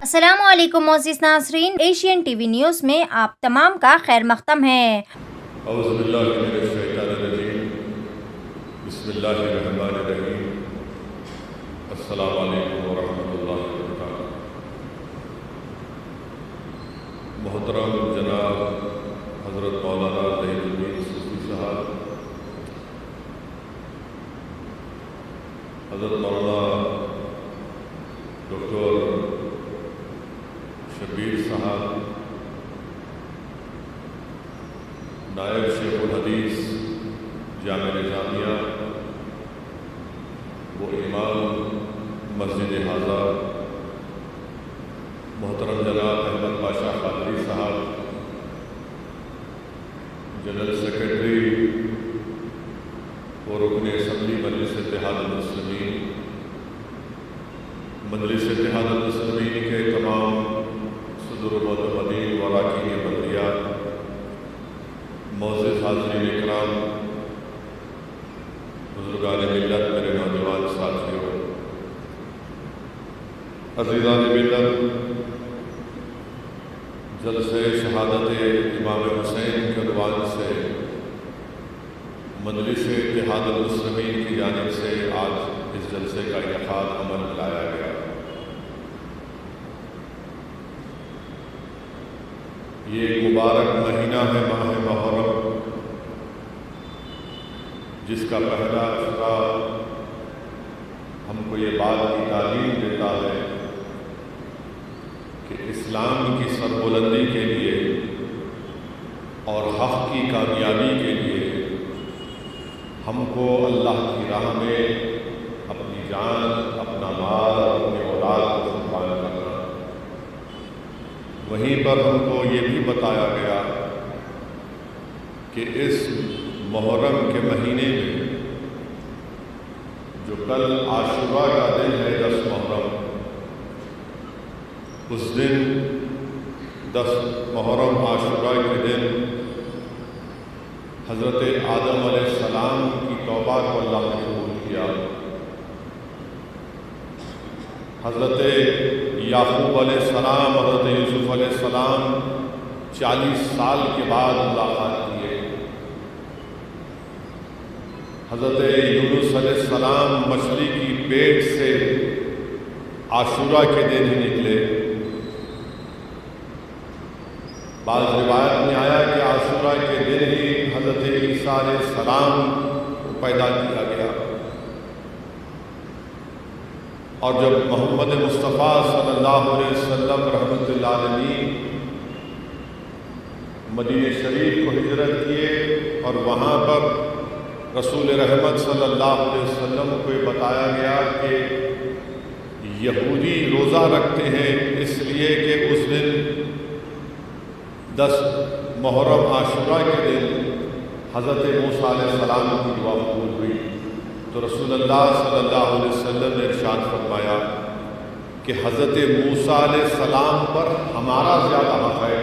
السلام علیکم معزز ناظرین، ایشین ٹی وی نیوز میں آپ تمام کا خیر مقدم ہے۔ اعوذ باللہ من الشیطان الرجیم، بسم اللہ الرحمن الرحیم، السلام علیکم ورحمۃ اللہ وبرکاتہ۔ محترم جناب حضرت مولانا ظہیر الدین صوفی صاحب، حضرت مولانا ڈاکٹر شبیر صاحب، نائب شیخ الحدیث جامعہ نظامیہ و امام مسجد حاضہ، محترم جناب احمد پاشا قادری صاحب، جنرل سیکرٹری و رکن اسمبلی مجلس اتحاد المسلمین، مجلس اتحاد المسلمین کے تمام صدر و معتمدین و اراکین بلدیات، معزز حاضرین اکرام، بزرگان ملت، میرے نوجوان ساتھیوں، عزیزان ملت، جلسہ شہادت امام حسین کے عنوان سے مجلس اتحاد المسلمین کی جانب سے آج اس جلسے کا انعقاد عمل میں لایا گیا۔ یہ ایک مبارک مہینہ ہے، ماہ محرم، جس کا پہلا اشرا ہم کو یہ بات کی تعلیم دیتا ہے کہ اسلام کی سربلندی کے لیے اور حق کی کامیابی کے لیے ہم کو اللہ کی راہ میں اپنی جان، اپنا مال، اپنی اولاد کو قربان کرنا۔ وہیں پر ہم کو یہ بھی بتایا گیا کہ اس محرم کے مہینے میں جو کل عاشورہ کا دن ہے، 10 محرم، اس دن 10 محرم عاشورہ کے دن حضرت آدم علیہ السلام کی توبہ کو اللہ نے قبول کیا، حضرت یعقوب علیہ السلام، حضرت یوسف علیہ السلام 40 سال کے بعد ملاقات کیے، حضرت یونس علیہ السلام مچھلی کی پیٹ سے عاشورہ کے دن ہی نکلے۔ بعض روایت میں آیا کہ عاشورہ کے دن ہی حضرت عیسیٰ علیہ السلام کو پیدا کیا گیا، اور جب محمد مصطفیٰ صلی اللہ علیہ وسلم رحمۃ اللہ علیہ مدینہ شریف کو ہجرت کیے اور وہاں پر رسول رحمت صلی اللہ علیہ وسلم کو یہ بتایا گیا کہ یہودی روزہ رکھتے ہیں اس لیے کہ اس دن 10 محرم عاشورہ کے دن حضرت موسیٰ علیہ السلام کی دعا قبول ہوئی، تو رسول اللہ صلی اللہ علیہ وسلم نے ارشاد فرمایا کہ حضرت موسیٰ علیہ السلام پر ہمارا زیادہ حق ہے،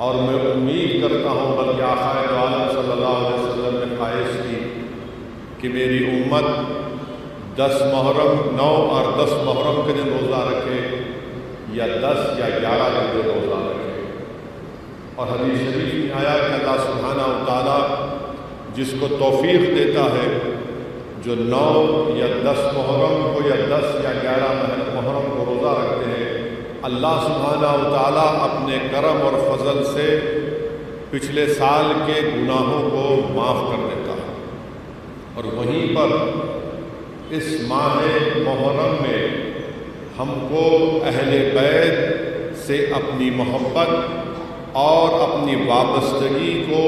اور میں امید کرتا ہوں، بلکہ آقا عالم صلی اللہ علیہ وسلم نے خواہش کی کہ میری امت 10 محرم 9 اور 10 محرم کے دن روزہ رکھے، یا 10 یا 11 کے دن روزہ رکھے۔ اور حدیث شریف میں آیا کہ اللہ سبحانہ و تعالیٰ جس کو توفیق دیتا ہے، جو 9 یا 10 محرم کو یا 10 یا 11 محرم کو روزہ رکھتے ہیں، اللہ سبحانہ و تعالیٰ اپنے کرم اور فضل سے پچھلے سال کے گناہوں کو معاف کر دیتا ہے۔ اور وہیں پر اس ماہ محرم میں ہم کو اہل بیت سے اپنی محبت اور اپنی وابستگی کو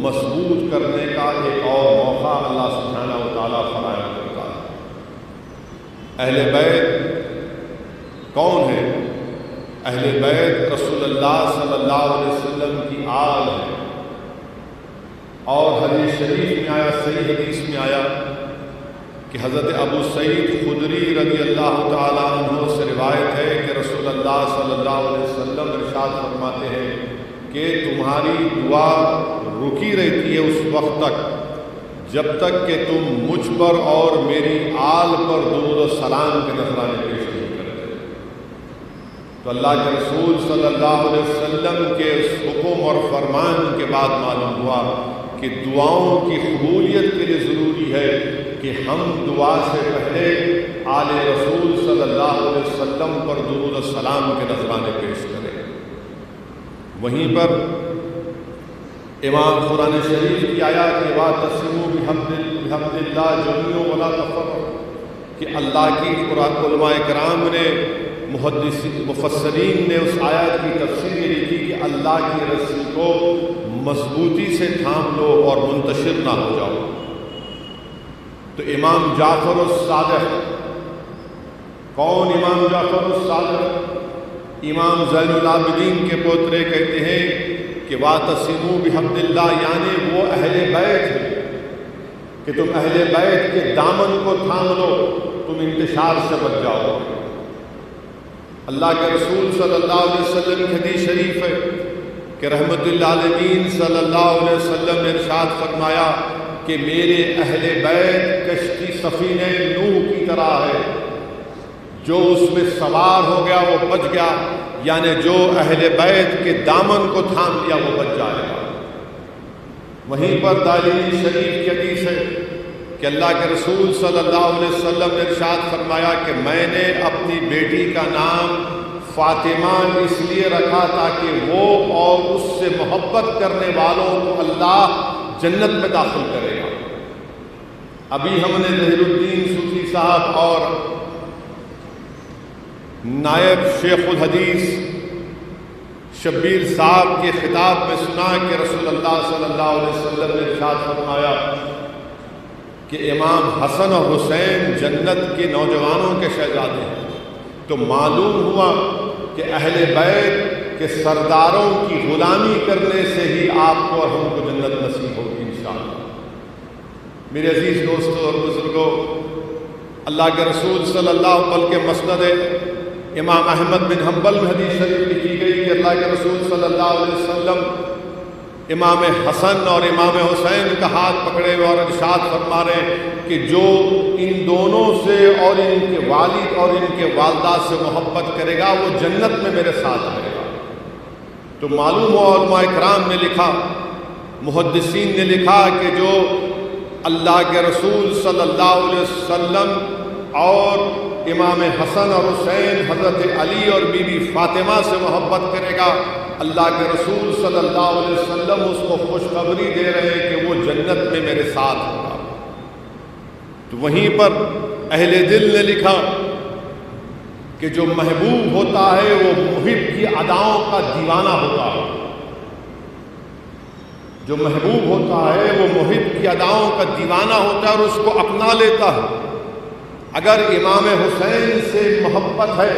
مضبوط کرنے کا ایک اور موقع اللہ سبحانہ و تعالیٰ فراہم کرتا ہے۔ اہل بیت کون ہے؟ اہل بیت رسول اللہ صلی اللہ علیہ وسلم کی آل ہے، اور حدیث شریف میں آیا، صحیح حدیث میں آیا کہ حضرت ابو سعید خدری رضی اللہ تعالیٰ عنہ سے روایت ہے کہ رسول اللہ صلی اللہ علیہ وسلم ارشاد فرماتے ہیں کہ تمہاری دعا رکی رہتی ہے اس وقت تک جب تک کہ تم مجھ پر اور میری آل پر درود و سلام کے نذرانے پیش نہیں کرتے۔ تو اللہ کے رسول صلی اللہ علیہ وسلم کے اس حکم اور فرمان کے بعد معلوم ہوا کہ دعاؤں کی قبولیت کے لیے ضروری ہے کہ ہم دعا سے پہلے آل رسول صلی اللہ علیہ وسلم پر درود السلام کے نذرانے پیش کریں۔ وہیں پر امام قرآن شریف کی آیات کہ واعتصموا بحبل اللہ جميعا ولا تفرقوا، کہ اللہ کی علماء کرام نے مفسرین نے اس آیت کی تفسیر یہ لکھی کہ اللہ کی رسی کو مضبوطی سے تھام لو اور منتشر نہ ہو جاؤ۔ تو امام جعفر الصادق، کون امام جعفر الصادق؟ امام زین العابدین کے پوترے کہتے ہیں کہ واعتصموا بحبل اللہ، یعنی وہ اہل بیت ہیں کہ تم اہل بیت کے دامن کو تھام لو، تم انتشار سے بچ جاؤ۔ اللہ کے رسول صلی اللہ علیہ وسلم کی حدیث شریف ہے کہ رحمت للعالمین صلی اللہ علیہ وسلم نے ارشاد فرمایا کہ میرے اہل بیت کشتی سفینہ نوح کی طرح ہے، جو اس میں سوار ہو گیا وہ بچ گیا، یعنی جو اہل بیت کے دامن کو تھام لیا وہ بچ جائے گا۔ وہیں پر دارمی شریف کی حدیث ہے کہ اللہ کے رسول صلی اللہ علیہ وسلم نے ارشاد فرمایا کہ میں نے اپنی بیٹی کا نام فاطمہ اس لیے رکھا تاکہ وہ اور اس سے محبت کرنے والوں کو اللہ جنت میں داخل کرے گا۔ ابھی ہم نے ظہیر الدین صوفی صاحب اور نائب شیخ الحدیث شبیر صاحب کے خطاب میں سنا کہ رسول اللہ صلی اللہ علیہ وسلم نے ارشاد فرمایا کہ امام حسن اور حسین جنت کے نوجوانوں کے شہزادے ہیں۔ تو معلوم ہوا کہ اہل بیت کے سرداروں کی غلامی کرنے سے ہی آپ کو اور ہم کو جنت نصیب ہوگی انشاءاللہ۔ میرے عزیز دوستوں اور بزرگوں، اللہ کے رسول صلی اللہ بلکہ مسند امام احمد بن حنبل میں حدیث شریف لکھی گئی کہ اللہ کے رسول صلی اللہ علیہ وسلم امام حسن اور امام حسین کا ہاتھ پکڑے ہوئے اور ارشاد فرما رہے ہیں کہ جو ان دونوں سے اور ان کے والد اور ان کے والدہ سے محبت کرے گا وہ جنت میں میرے ساتھ رہے گا۔ تو معلوم ہوا علماء کرام نے لکھا، محدثین نے لکھا کہ جو اللہ کے رسول صلی اللہ علیہ وسلم اور امام حسن اور حسین، حضرت علی اور بی بی فاطمہ سے محبت کرے گا، اللہ کے رسول صلی اللہ علیہ وسلم اس کو خوشخبری دے رہے ہیں کہ وہ جنت میں میرے ساتھ ہوگا۔ تو وہیں پر اہل دل نے لکھا کہ جو محبوب ہوتا ہے وہ محب کی اداؤں کا دیوانہ ہوتا ہے، جو محبوب ہوتا ہے وہ محب کی اداؤں کا دیوانہ ہوتا ہے اور اس کو اپنا لیتا ہے۔ اگر امام حسین سے محبت ہے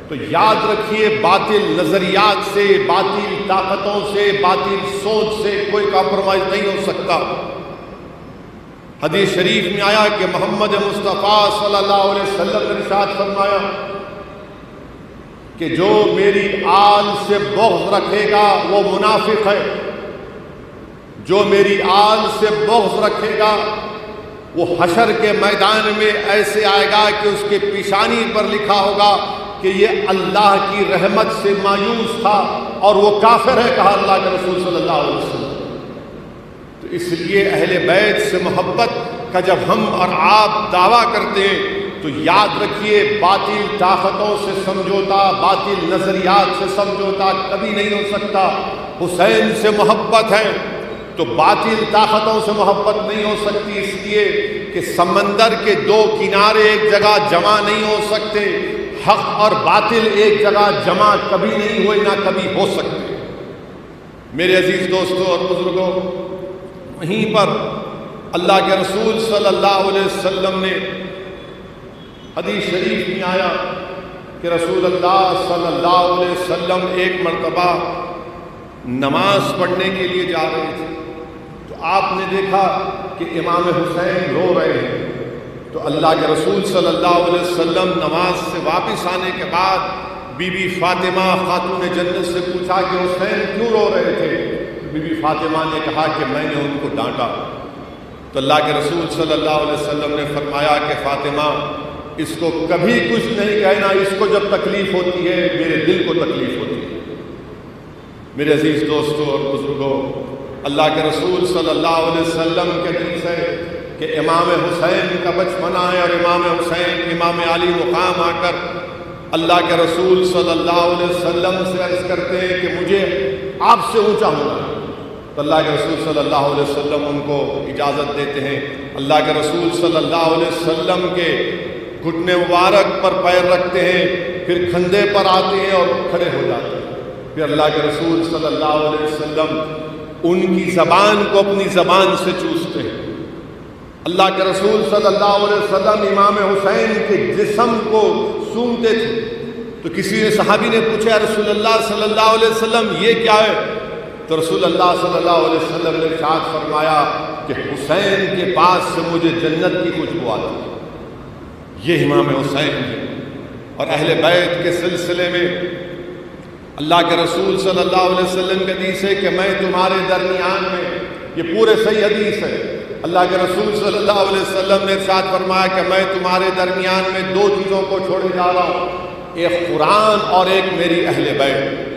تو یاد رکھیے باطل نظریات سے، باطل طاقتوں سے، باطل سوچ سے کوئی کمپرومائز نہیں ہو سکتا۔ حدیث شریف میں آیا کہ محمد مصطفیٰ صلی اللہ علیہ وسلم نے ارشاد فرمایا کہ جو میری آل سے بغض رکھے گا وہ منافق ہے، جو میری آل سے بغض رکھے گا وہ حشر کے میدان میں ایسے آئے گا کہ اس کے پیشانی پر لکھا ہوگا کہ یہ اللہ کی رحمت سے مایوس تھا اور وہ کافر ہے، کہا اللہ کے رسول صلی اللہ علیہ وسلم۔ تو اس لیے اہل بیت سے محبت کا جب ہم اور آپ دعویٰ کرتے ہیں تو یاد رکھیے باطل طاقتوں سے سمجھوتا، باطل نظریات سے سمجھوتا کبھی نہیں ہو سکتا۔ حسین سے محبت ہے تو باطل طاقتوں سے محبت نہیں ہو سکتی، اس لیے کہ سمندر کے دو کنارے ایک جگہ جمع نہیں ہو سکتے، حق اور باطل ایک جگہ جمع کبھی نہیں ہوئے نہ کبھی ہو سکتے۔ میرے عزیز دوستوں اور بزرگوں، وہیں پر اللہ کے رسول صلی اللہ علیہ وسلم نے حدیث شریف میں آیا کہ رسول اللہ صلی اللہ علیہ وسلم ایک مرتبہ نماز پڑھنے کے لیے جا رہے تھے، تو آپ نے دیکھا کہ امام حسین رو رہے ہیں۔ تو اللہ کے رسول صلی اللہ علیہ وسلم نماز سے واپس آنے کے بعد بی بی فاطمہ خاتون جنت سے پوچھا کہ حسین کیوں رو رہے تھے؟ بی بی فاطمہ نے کہا کہ میں نے ان کو ڈانٹا۔ تو اللہ کے رسول صلی اللہ علیہ وسلم نے فرمایا کہ فاطمہ، اس کو کبھی کچھ نہیں کہنا، اس کو جب تکلیف ہوتی ہے میرے دل کو تکلیف ہوتی ہے۔ میرے عزیز دوستوں اور بزرگوں، اللہ کے رسول صلی اللہ علیہ وسلم کے حدیث ہے کہ امام حسین کا بچپنا ہے، اور امام حسین امام علی مقام آ کر اللہ کے رسول صلی اللہ علیہ وسلم سے عرض کرتے ہیں کہ مجھے آپ سے اونچا ہونا ہے، تو اللہ کے رسول صلی اللہ علیہ وسلم ان کو اجازت دیتے ہیں۔ اللہ کے رسول صلی اللہ علیہ وسلم کے گھٹنے مبارک پر پیر رکھتے ہیں، پھر کھندے پر آتے ہیں اور کھڑے ہو جاتے ہیں۔ پھر اللہ کے رسول صلی اللہ علیہ وسلم ان کی زبان کو اپنی زبان سے چوستے ہیں۔ اللہ کے رسول صلی اللہ علیہ وسلم امام حسین کے جسم کو سونگتے تھے، تو کسی نے صحابی نے پوچھا رسول اللہ صلی اللہ علیہ وسلم یہ کیا ہے؟ تو رسول اللہ صلی اللہ علیہ وسلم نے ارشاد فرمایا کہ حسین کے پاس سے مجھے جنت کی خوشبو آتی ہے۔ یہ امام حسین ہے۔ اور اہل بیت کے سلسلے میں اللہ کے رسول صلی اللہ علیہ وسلم کے حدیث ہے کہ میں تمہارے درمیان میں، یہ پورے صحیح حدیث ہے، اللہ کے رسول صلی اللہ علیہ وسلم نے ارشاد فرمایا کہ میں تمہارے درمیان میں دو چیزوں کو چھوڑے جا رہا ہوں، ایک قرآن اور ایک میری اہل بیت۔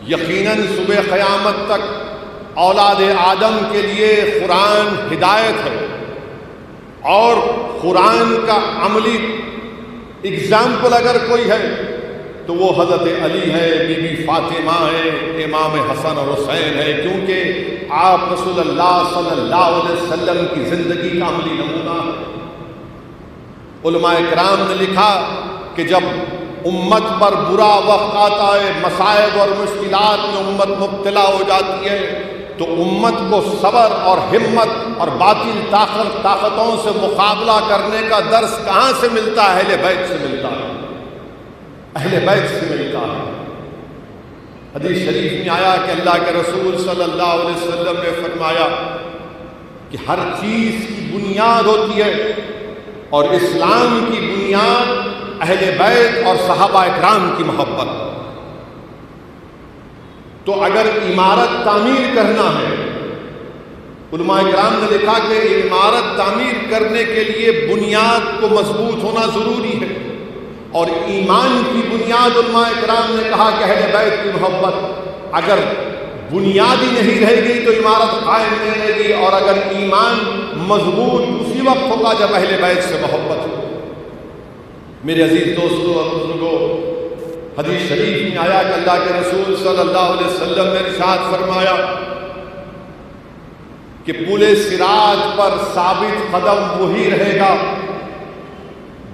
یقیناً صبح قیامت تک اولاد آدم کے لیے قرآن ہدایت ہے، اور قرآن کا عملی اگزامپل اگر کوئی ہے تو وہ حضرت علی ہے، بی بی فاطمہ ہے، امام حسن اور حسین ہے، کیونکہ آپ رسول اللہ صلی اللہ علیہ وسلم کی زندگی کا عملی نمونہ ہے۔ علماء کرام نے لکھا کہ جب امت پر برا وقت آتا ہے، مصائب اور مشکلات میں امت مبتلا ہو جاتی ہے، تو امت کو صبر اور ہمت اور باطل طاقتوں سے مقابلہ کرنے کا درس کہاں سے ملتا ہے؟ اہل بیت سے ملتا ہے، اہل بیت سے ملتا ہے۔ حدیث شریف میں آیا کہ اللہ کے رسول صلی اللہ علیہ وسلم نے فرمایا کہ ہر چیز کی بنیاد ہوتی ہے، اور اسلام کی بنیاد اہل بیت اور صحابہ اکرام کی محبت۔ تو اگر عمارت تعمیر کرنا ہے، علماء کرام نے لکھا کہ عمارت تعمیر کرنے کے لیے بنیاد کو مضبوط ہونا ضروری ہے، اور ایمان کی بنیاد علماء کرام نے کہا کہ اہل بیت کی محبت۔ اگر بنیاد ہی نہیں رہے گی تو عمارت قائم نہیں رہے گی، اور اگر ایمان مضبوط اسی وقت ہوگا جب اہل بیت سے محبت ہو۔ میرے عزیز دوستوں اور بزرگوں، حدیث شریف میں آیا کہ اللہ کے رسول صلی اللہ علیہ وسلم نے ارشاد فرمایا کہ پل صراط پر ثابت قدم وہی رہے گا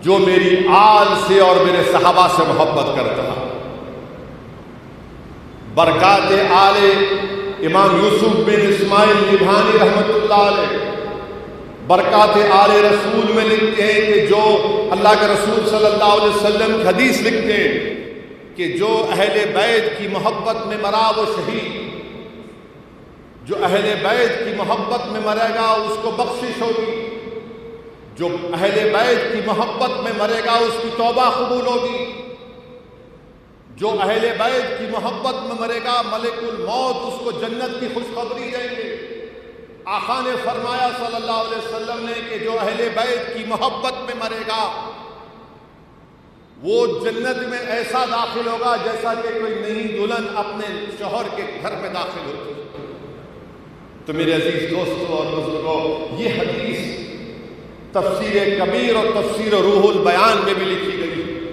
جو میری آل سے اور میرے صحابہ سے محبت کرتا ہے۔ برکات آل امام یوسف بن اسماعیل نبھانی رحمۃ اللہ علیہ برکات آل رسول میں لکھتے ہیں کہ جو اللہ کے رسول صلی اللہ علیہ وسلم کی حدیث لکھتے ہیں کہ جو اہل بیت کی محبت میں مرا وہ شہید، جو اہل بیت کی محبت میں مرے گا اس کو بخشش ہوگی، جو اہل بیت کی محبت میں مرے گا اس کی توبہ قبول ہوگی، جو اہل بیت کی محبت میں مرے گا ملک الموت اس کو جنت کی خوشخبری دیں گے۔ آقا نے فرمایا صلی اللہ علیہ وسلم نے کہ جو اہل بیت کی محبت میں مرے گا وہ جنت میں ایسا داخل ہوگا جیسا کہ کوئی نئی دلہن اپنے شوہر کے گھر میں داخل ہوتی ہے۔ تو میرے عزیز دوستوں اور بزرگوں، یہ حدیث تفسیر کبیر اور تفسیر روح البیان میں بھی لکھی گئی ہے۔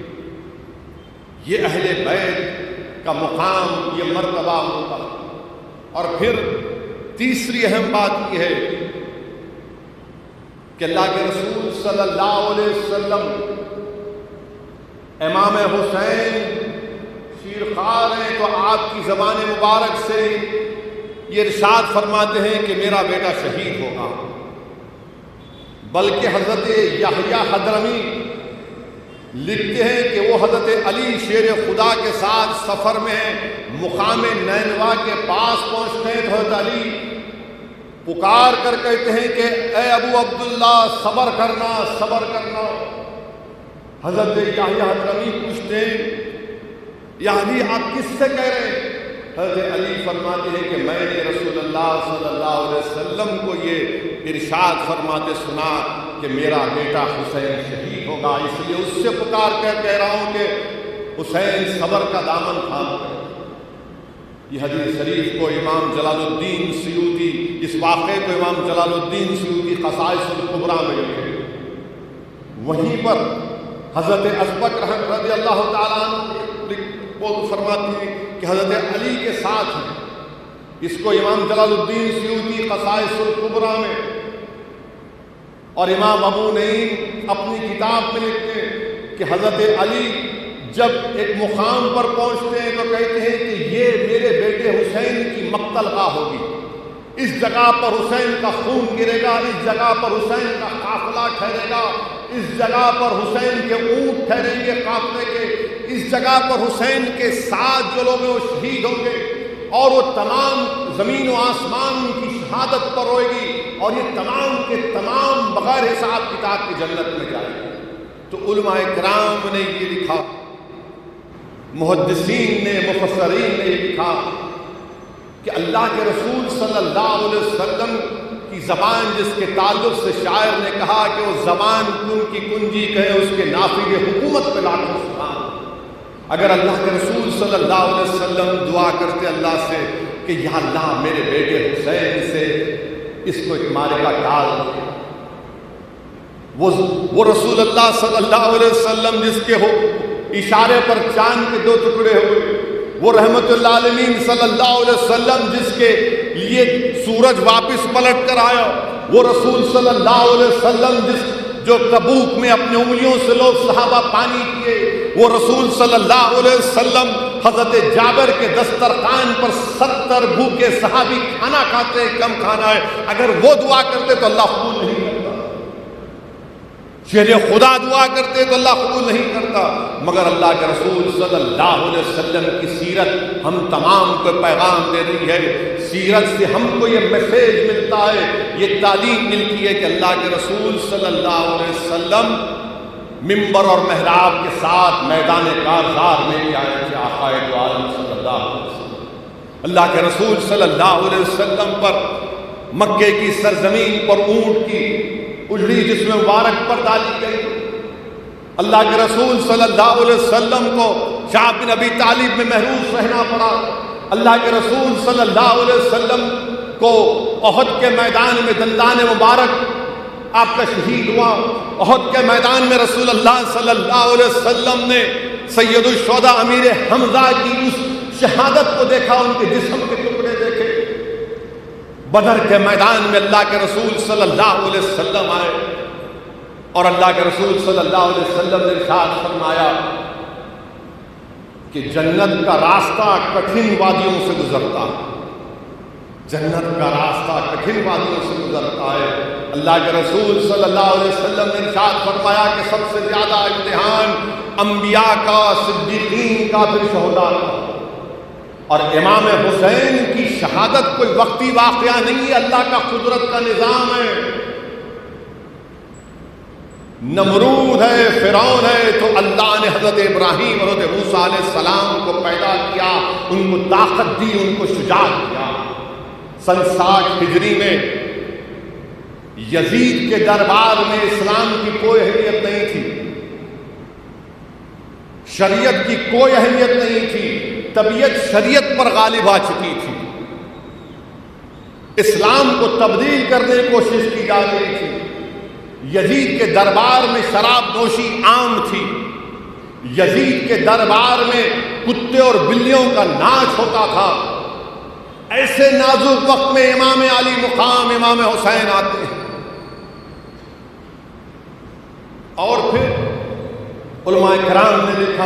یہ اہل بیت کا مقام، یہ مرتبہ ہوتا ہے۔ اور پھر تیسری اہم بات یہ ہے کہ اللہ کے رسول صلی اللہ علیہ وسلم امام حسین شیرخوار ہیں، تو آپ کی زبان مبارک سے یہ ارشاد فرماتے ہیں کہ میرا بیٹا شہید ہوگا، بلکہ حضرت یحییٰ حضرمی لکھتے ہیں کہ وہ حضرت علی شیر خدا کے ساتھ سفر میں مقام نینوا کے پاس پہنچتے ہیں تو حضرت علی پکار کر کہتے ہیں کہ اے ابو عبداللہ صبر کرنا صبر کرنا۔ حضرت یحییٰ حضرمی پوچھتے ہیں یا علی آپ کس سے کہہ رہے ہیں؟ حضرت علی فرماتے ہیں کہ میں نے رسول اللہ صلی اللہ علیہ وسلم کو یہ ارشاد فرماتے سنا کہ میرا بیٹا حسین شہید ہوگا، اس لیے اس سے پکار کر کہہ رہا ہوں کہ حسین صبر کا دامن تھام کر۔ یہ حدیث شریف کو امام جلال الدین سیوطی، اس واقعے کو امام جلال الدین سیوطی خصائص الکبریٰ میں لکھے۔ وہیں پر حضرت ازبک رضی اللہ تعالیٰ عنہ وہ فرماتی ہیں کہ حضرت علی کے ساتھ ہیں۔ اس کو امام جلال الدین سیوطی خصائص الکبریٰ میں اور امام ابو نعیم اپنی کتاب میں لکھتے ہیں کہ حضرت علی جب ایک مقام پر پہنچتے ہیں تو کہتے ہیں کہ یہ میرے بیٹے حسین کی مقتل گاہ ہوگی، اس جگہ پر حسین کا خون گرے گا، اس جگہ پر حسین کا قافلہ ٹھہرے گا، اس جگہ پر حسین کے اونٹ ٹھہریں گے قافلے کے، اس جگہ پر حسین کے ساتھ جو لوگ ہیں وہ شہید ہوں گے، اور وہ تمام زمین و آسمان کی شہادت پر روئے گی، اور یہ تمام کے تمام بغیر حساب کتاب کی جنت میں جائیں گے۔ تو علماء کرام نے یہ لکھا، محدثین نے، مفسرین نے یہ لکھا کہ اللہ کے رسول صلی اللہ علیہ وسلم کی زبان جس کے تعلق سے شاعر نے کہا کہ وہ زبان کن کی کنجی کہے اس کے نافذ حکومت پہ لاکھوں سلام۔ اگر اللہ کے رسول صلی اللہ علیہ وسلم دعا کرتے اللہ سے کہ یا اللہ میرے بیٹے حسین سے اس کو ایک معرکہ ڈال دے، وہ رسول اللہ صلی اللہ علیہ وسلم جس کے ہو اشارے پر چاند کے دو ٹکڑے ہوئے، وہ رحمت اللہ عالمین صلی اللہ علیہ وسلم جس کے لیے سورج واپس پلٹ کر آیا، وہ رسول صلی اللہ علیہ وسلم جو تبوک میں اپنے انگلیوں سے لوگ صحابہ پانی پیے، وہ رسول صلی اللہ علیہ وسلم حضرت جابر کے دسترخوان پر 70 بھوکے صحابی کھانا کھاتے ہیں، کم کھانا ہے، اگر وہ دعا کرتے تو اللہ قبول نہیں کرتا، شیر خدا دعا کرتے تو اللہ قبول نہیں کرتا، مگر اللہ کے رسول صلی اللہ علیہ وسلم کی سیرت ہم تمام کو پیغام دے رہی ہے۔ سیرت سے ہم کو یہ میسیج ملتا ہے، یہ تعلیم ملتی ہے کہ اللہ کے رسول صلی اللہ علیہ وسلم ممبر اور محراب کے ساتھ میدان کارزار میں بھی آئے تھے آقا دو عالم صلی اللہ علیہ وسلم۔ اللہ کے رسول صلی اللہ علیہ وسلم پر مکے کی سرزمین پر اونٹ کی اجڑی جس میں مبارک پر ڈالی گئی، اللہ کے رسول صلی اللہ علیہ وسلم کو شاہ بن ابی طالب میں محروس رہنا پڑا، اللہ کے رسول صلی اللہ علیہ وسلم کو احد کے میدان میں دندان مبارک آپ کا شہید ہوا، احد کے میدان میں رسول اللہ صلی اللہ علیہ وسلم نے سید الشہداء امیر حمزہ کی اس شہادت کو دیکھا، ان کے جسم کے ٹکڑے دیکھے۔ بدر کے میدان میں اللہ کے رسول صلی اللہ علیہ وسلم آئے اور اللہ کے رسول صلی اللہ علیہ وسلم نے ارشاد فرمایا کہ جنت کا راستہ کٹھن وادیوں سے گزرتا ہے، جنت کا راستہ کٹھن وادیوں سے گزرتا ہے۔ اللہ کے رسول صلی اللہ علیہ وسلم نے ارشاد فرمایا کہ سب سے زیادہ امتحان انبیاء کا، صدیقین کا، پھر شہداء کا، اور امام حسین کی شہادت کوئی وقتی واقعہ نہیں ہے، اللہ کا قدرت کا نظام ہے۔ نمرود ہے، فرعون ہے، تو اللہ نے حضرت ابراہیم اور حضرت موسیٰ علیہ السلام کو پیدا کیا، ان کو طاقت دی، ان کو شجاعت دیا۔ سن 60 ہجری میں یزید کے دربار میں اسلام کی کوئی اہمیت نہیں تھی، شریعت کی کوئی اہمیت نہیں تھی، طبیعت شریعت پر غالب آ چکی تھی، اسلام کو تبدیل کرنے کی کوشش کی جا رہی تھی۔ یزید کے دربار میں شراب نوشی عام تھی، یزید کے دربار میں کتے اور بلیوں کا ناچ ہوتا تھا۔ ایسے نازک وقت میں امام علی مقام امام حسین آتے ہیں، اور پھر علماء کرام نے لکھا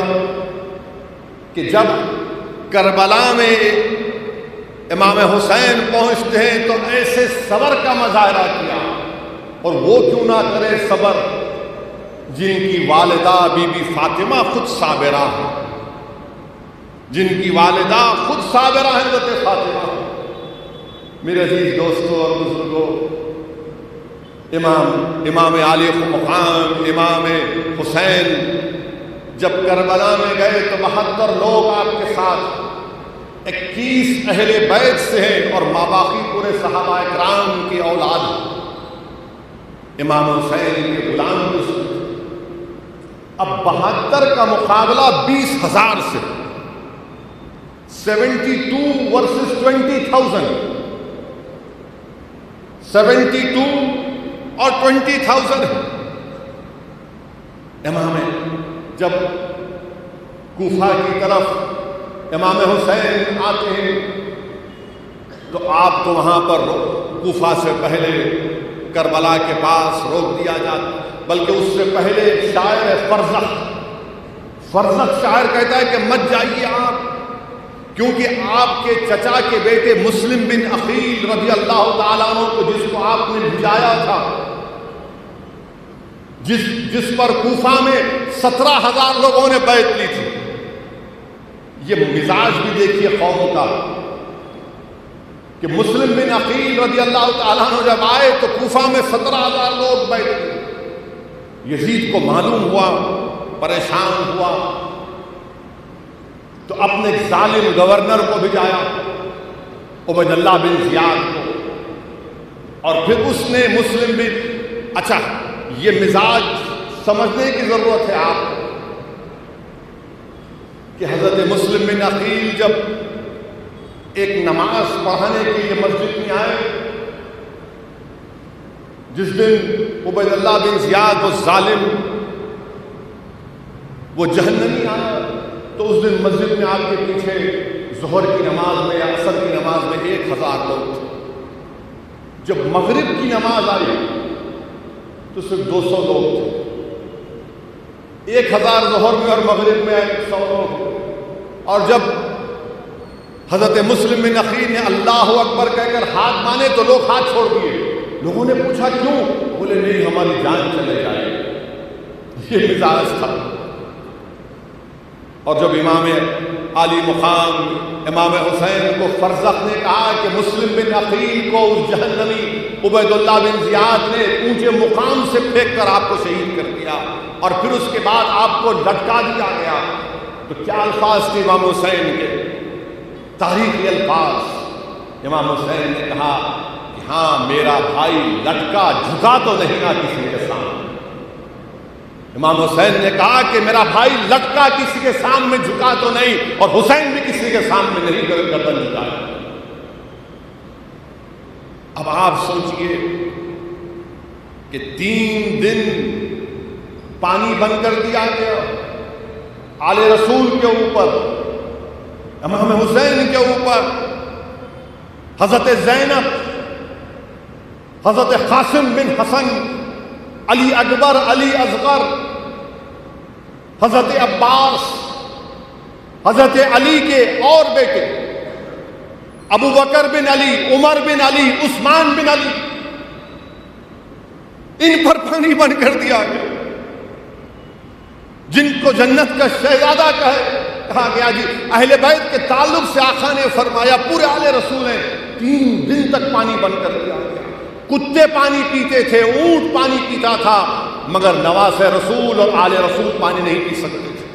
کہ جب کربلا میں امام حسین پہنچتے ہیں تو ایسے صبر کا مظاہرہ کیا، اور وہ کیوں نہ کرے صبر جن کی والدہ بی بی فاطمہ خود صابرہ ہے، جن کی والدہ خود صابرہ ہیں حضرت فاطمہ۔ میرے عزیز دوستوں اور بزرگوں، امام علی مقام امام حسین جب کربلا میں گئے تو 72 لوگ آپ کے ساتھ، 21 اہل بیت سے ہیں اور ماباقی پورے صحابہ کرام کی اولاد ہیں۔ امام حسین کے غلام دشمن تھے۔ اب 72 کا مقابلہ 20,000 سے، 72 ورسز 20,000، 72 اور 20,000 ہے۔ امام جب کوفہ کی طرف امام حسین آتے ہیں تو آپ کو وہاں پر کوفہ سے پہلے کربلا کے پاس روک دیا جاتا، بلکہ اس سے پہلے ایک شاعر ہے فرزخ شاعر کہتا ہے کہ مت جائیے آپ، کیونکہ آپ کے چچا کے بیٹے مسلم بن عقیل رضی اللہ تعالیٰ عنہ کو، جس کو آپ نے بھجایا تھا، جس پر کوفہ میں 17,000 لوگوں نے بیعت لی تھی۔ یہ مزاج بھی دیکھیے قوم کا کہ مسلم بن عقیل رضی اللہ تعالیٰ عنہ جب آئے تو کوفہ میں 17,000 لوگ بیعت لیے۔ یزید کو معلوم ہوا، پریشان ہوا، تو اپنے ظالم گورنر کو بھیجایا، عبید اللہ بن زیاد کو، اور پھر اس نے مسلم بن، اچھا یہ مزاج سمجھنے کی ضرورت ہے آپ کو کہ حضرت مسلم بن عقیل جب ایک نماز پڑھانے کے لیے مسجد میں آئے، جس دن عبید اللہ بن زیاد وہ ظالم وہ جہنمی آیا، تو اس دن مسجد میں آپ کے پیچھے ظہر کی نماز میں یا عصر کی نماز میں 1,000 لوگ تھے۔ جب مغرب کی نماز آئی تو صرف 200 لوگ تھے۔ 1,000 ظہر میں اور مغرب میں 100 لوگ، اور جب حضرت مسلم بن عقیل نے اللہ اکبر کہہ کر ہاتھ مانے تو لوگ ہاتھ چھوڑ دیے۔ لوگوں نے پوچھا کیوں؟ بولے نہیں، ہماری جان چلے جائے۔ یہ مزاج تھا۔ اور جب امام عالی مقام امام حسین کو فرزخ نے کہا کہ مسلم بن عقیل کو اس جہنمی عبید اللہ بن زیاد نے اونچے مقام سے پھینک کر آپ کو شہید کر دیا، اور پھر اس کے بعد آپ کو لٹکا دیا گیا، تو کیا الفاظ تھے امام حسین کے؟ تاریخی الفاظ۔ امام حسین نے کہا کہ ہاں میرا بھائی لٹکا جھکا تو نہیں نا کسی کے سامنے۔ امام حسین نے کہا کہ میرا بھائی لٹکا کسی کے سامنے جھکا تو نہیں، اور حسین بھی کسی کے سامنے نہیں گردن جھکایا۔ اب آپ سوچئے کہ 3 دن پانی بند کر دیا گیا آل رسول کے اوپر، امام حسین کے اوپر، حضرت زینب، حضرت قاسم بن حسن، علی اکبر، علی اصغر، حضرت عباس، حضرت علی کے اور بیٹے ابو بکر بن علی، عمر بن علی، عثمان بن علی، ان پر پانی بند کر دیا گیا، جن کو جنت کا شہزادہ کہا گیا۔ جی اہل بیت کے تعلق سے آقا نے فرمایا پورے آل رسول ہیں 3 دن تک پانی بند کر دیا گیا۔ کتے پانی پیتے تھے، اونٹ پانی پیتا تھا، مگر نواز رسول اور آل رسول پانی نہیں پی سکتے تھے۔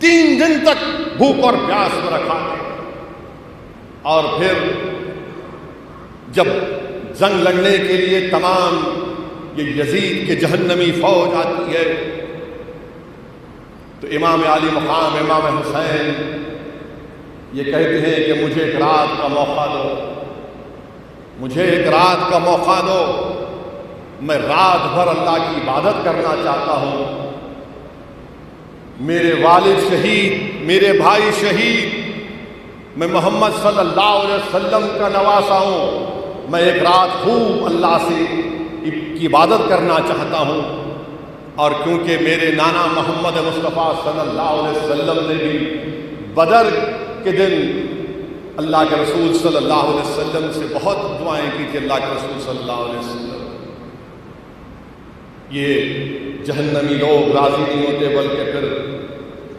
3 دن تک بھوک اور پیاس میں رکھا گیا۔ اور پھر جب جنگ لڑنے کے لیے تمام یہ یزید کے جہنمی فوج آتی ہے تو امام عالی مقام امام حسین یہ کہتے ہیں کہ مجھے ایک رات کا موقع دو، مجھے ایک رات کا موقع دو، میں رات بھر اللہ کی عبادت کرنا چاہتا ہوں۔ میرے والد شہید، میرے بھائی شہید، میں محمد صلی اللہ علیہ وسلم کا نواسا ہوں، میں ایک رات خوب اللہ سے کی عبادت کرنا چاہتا ہوں۔ اور کیونکہ میرے نانا محمد مصطفیٰ صلی اللہ علیہ وسلم نے بھی بدر کے دن اللہ کے رسول صلی اللہ علیہ وسلم سے بہت دعائیں کی تھی، اللہ کے رسول صلی اللہ علیہ وسلم یہ جہنمی لوگ راضی نہیں ہوتے، بلکہ پھر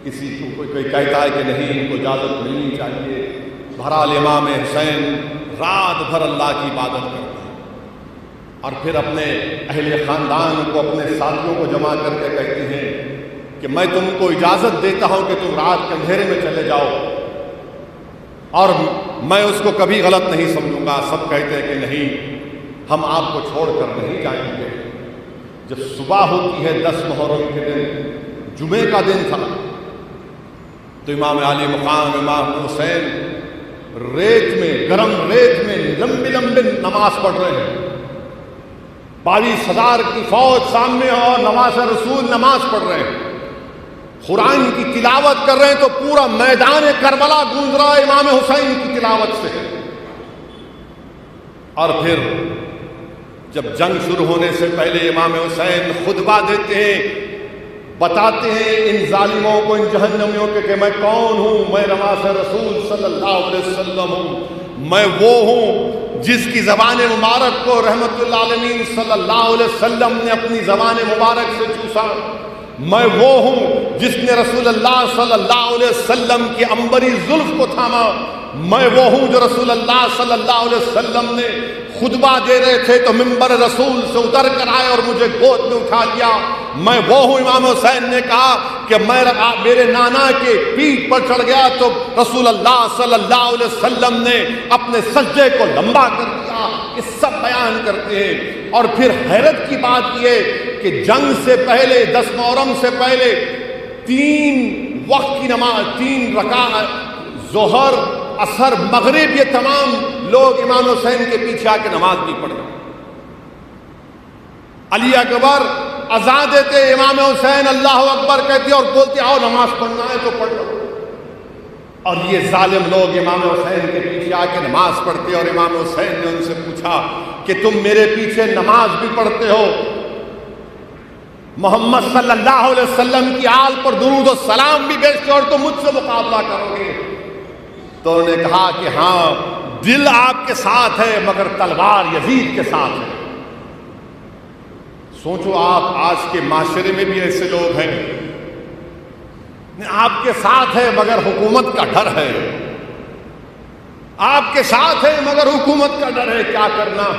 کسی کو کوئی کہتا ہے کہ نہیں ان کو اجازت ملنی چاہیے۔ بہرحال امام حسین رات بھر اللہ کی عبادت کرتے ہیں، اور پھر اپنے اہل خاندان کو، اپنے ساتھیوں کو جمع کر کے کہتے ہیں کہ میں تم کو اجازت دیتا ہوں کہ تم رات کے اندھیرے میں چلے جاؤ، اور میں اس کو کبھی غلط نہیں سمجھوں گا۔ سب کہتے ہیں کہ نہیں، ہم آپ کو چھوڑ کر نہیں جائیں گے۔ جب صبح ہوتی ہے 10 محرم کے دن، جمعے کا دن تھا، تو امام علی مقام امام حسین ریت میں، گرم ریت میں لمبی لمبی نماز پڑھ رہے ہیں۔ 22,000 کی فوج سامنے اور نماز رسول نماز پڑھ رہے ہیں، قرآن کی تلاوت کر رہے ہیں، تو پورا میدان کربلا گونج رہا ہے امام حسین کی تلاوت سے۔ اور پھر جب جنگ شروع ہونے سے پہلے امام حسین خطبہ دیتے ہیں، بتاتے ہیں ان ظالموں کو، ان جہنمیوں کے کہ میں کون ہوں، میں نماز رسول صلی اللہ علیہ وسلم ہوں، میں وہ ہوں جس کی زبان مبارک کو رحمت اللہ عالمین صلی اللہ علیہ وسلم نے اپنی زبان مبارک سے چوسا، میں وہ ہوں جس نے رسول اللہ صلی اللہ علیہ وسلم کی عنبری زلف کو تھاما، میں وہ ہوں جو رسول اللہ صلی اللہ علیہ وسلم نے خطبہ دے رہے تھے تو منبر رسول سے اتر کر آئے اور مجھے گود میں اٹھا لیا، میں وہ ہوں۔ امام حسین نے کہا کہ میں میرے نانا کے پیٹھ پر چڑھ گیا تو رسول اللہ صلی اللہ علیہ وسلم نے اپنے سجدے کو لمبا کر دیا۔ یہ سب بیان کرتے ہیں۔ اور پھر حیرت کی بات یہ کہ جنگ سے پہلے 10 محرم سے پہلے 3 وقت کی نماز، 3 رکعت، ظہر، عصر، مغرب، یہ تمام لوگ امام حسین کے پیچھے آ کے نماز نہیں پڑھ رہے۔ علی اکبر اذان دیتے، امام حسین اللہ اکبر کہتے اور بولتے آؤ نماز پڑھنا ہے تو پڑھ لو۔ اور یہ ظالم لوگ امام حسین کے پیچھے آ کے نماز پڑھتے، اور امام حسین نے ان سے پوچھا کہ تم میرے پیچھے نماز بھی پڑھتے ہو، محمد صلی اللہ علیہ وسلم کی آل پر درود و سلام بھی بھیجتے اور تم مجھ سے مقابلہ کرو گے؟ تو انہوں نے کہا کہ ہاں، دل آپ کے ساتھ ہے مگر تلوار یزید کے ساتھ ہے۔ سوچو آپ، آج کے معاشرے میں بھی ایسے لوگ ہیں، آپ کے ساتھ ہے مگر حکومت کا ڈر ہے، آپ کے ساتھ ہے مگر حکومت کا ڈر ہے، کیا کرنا؟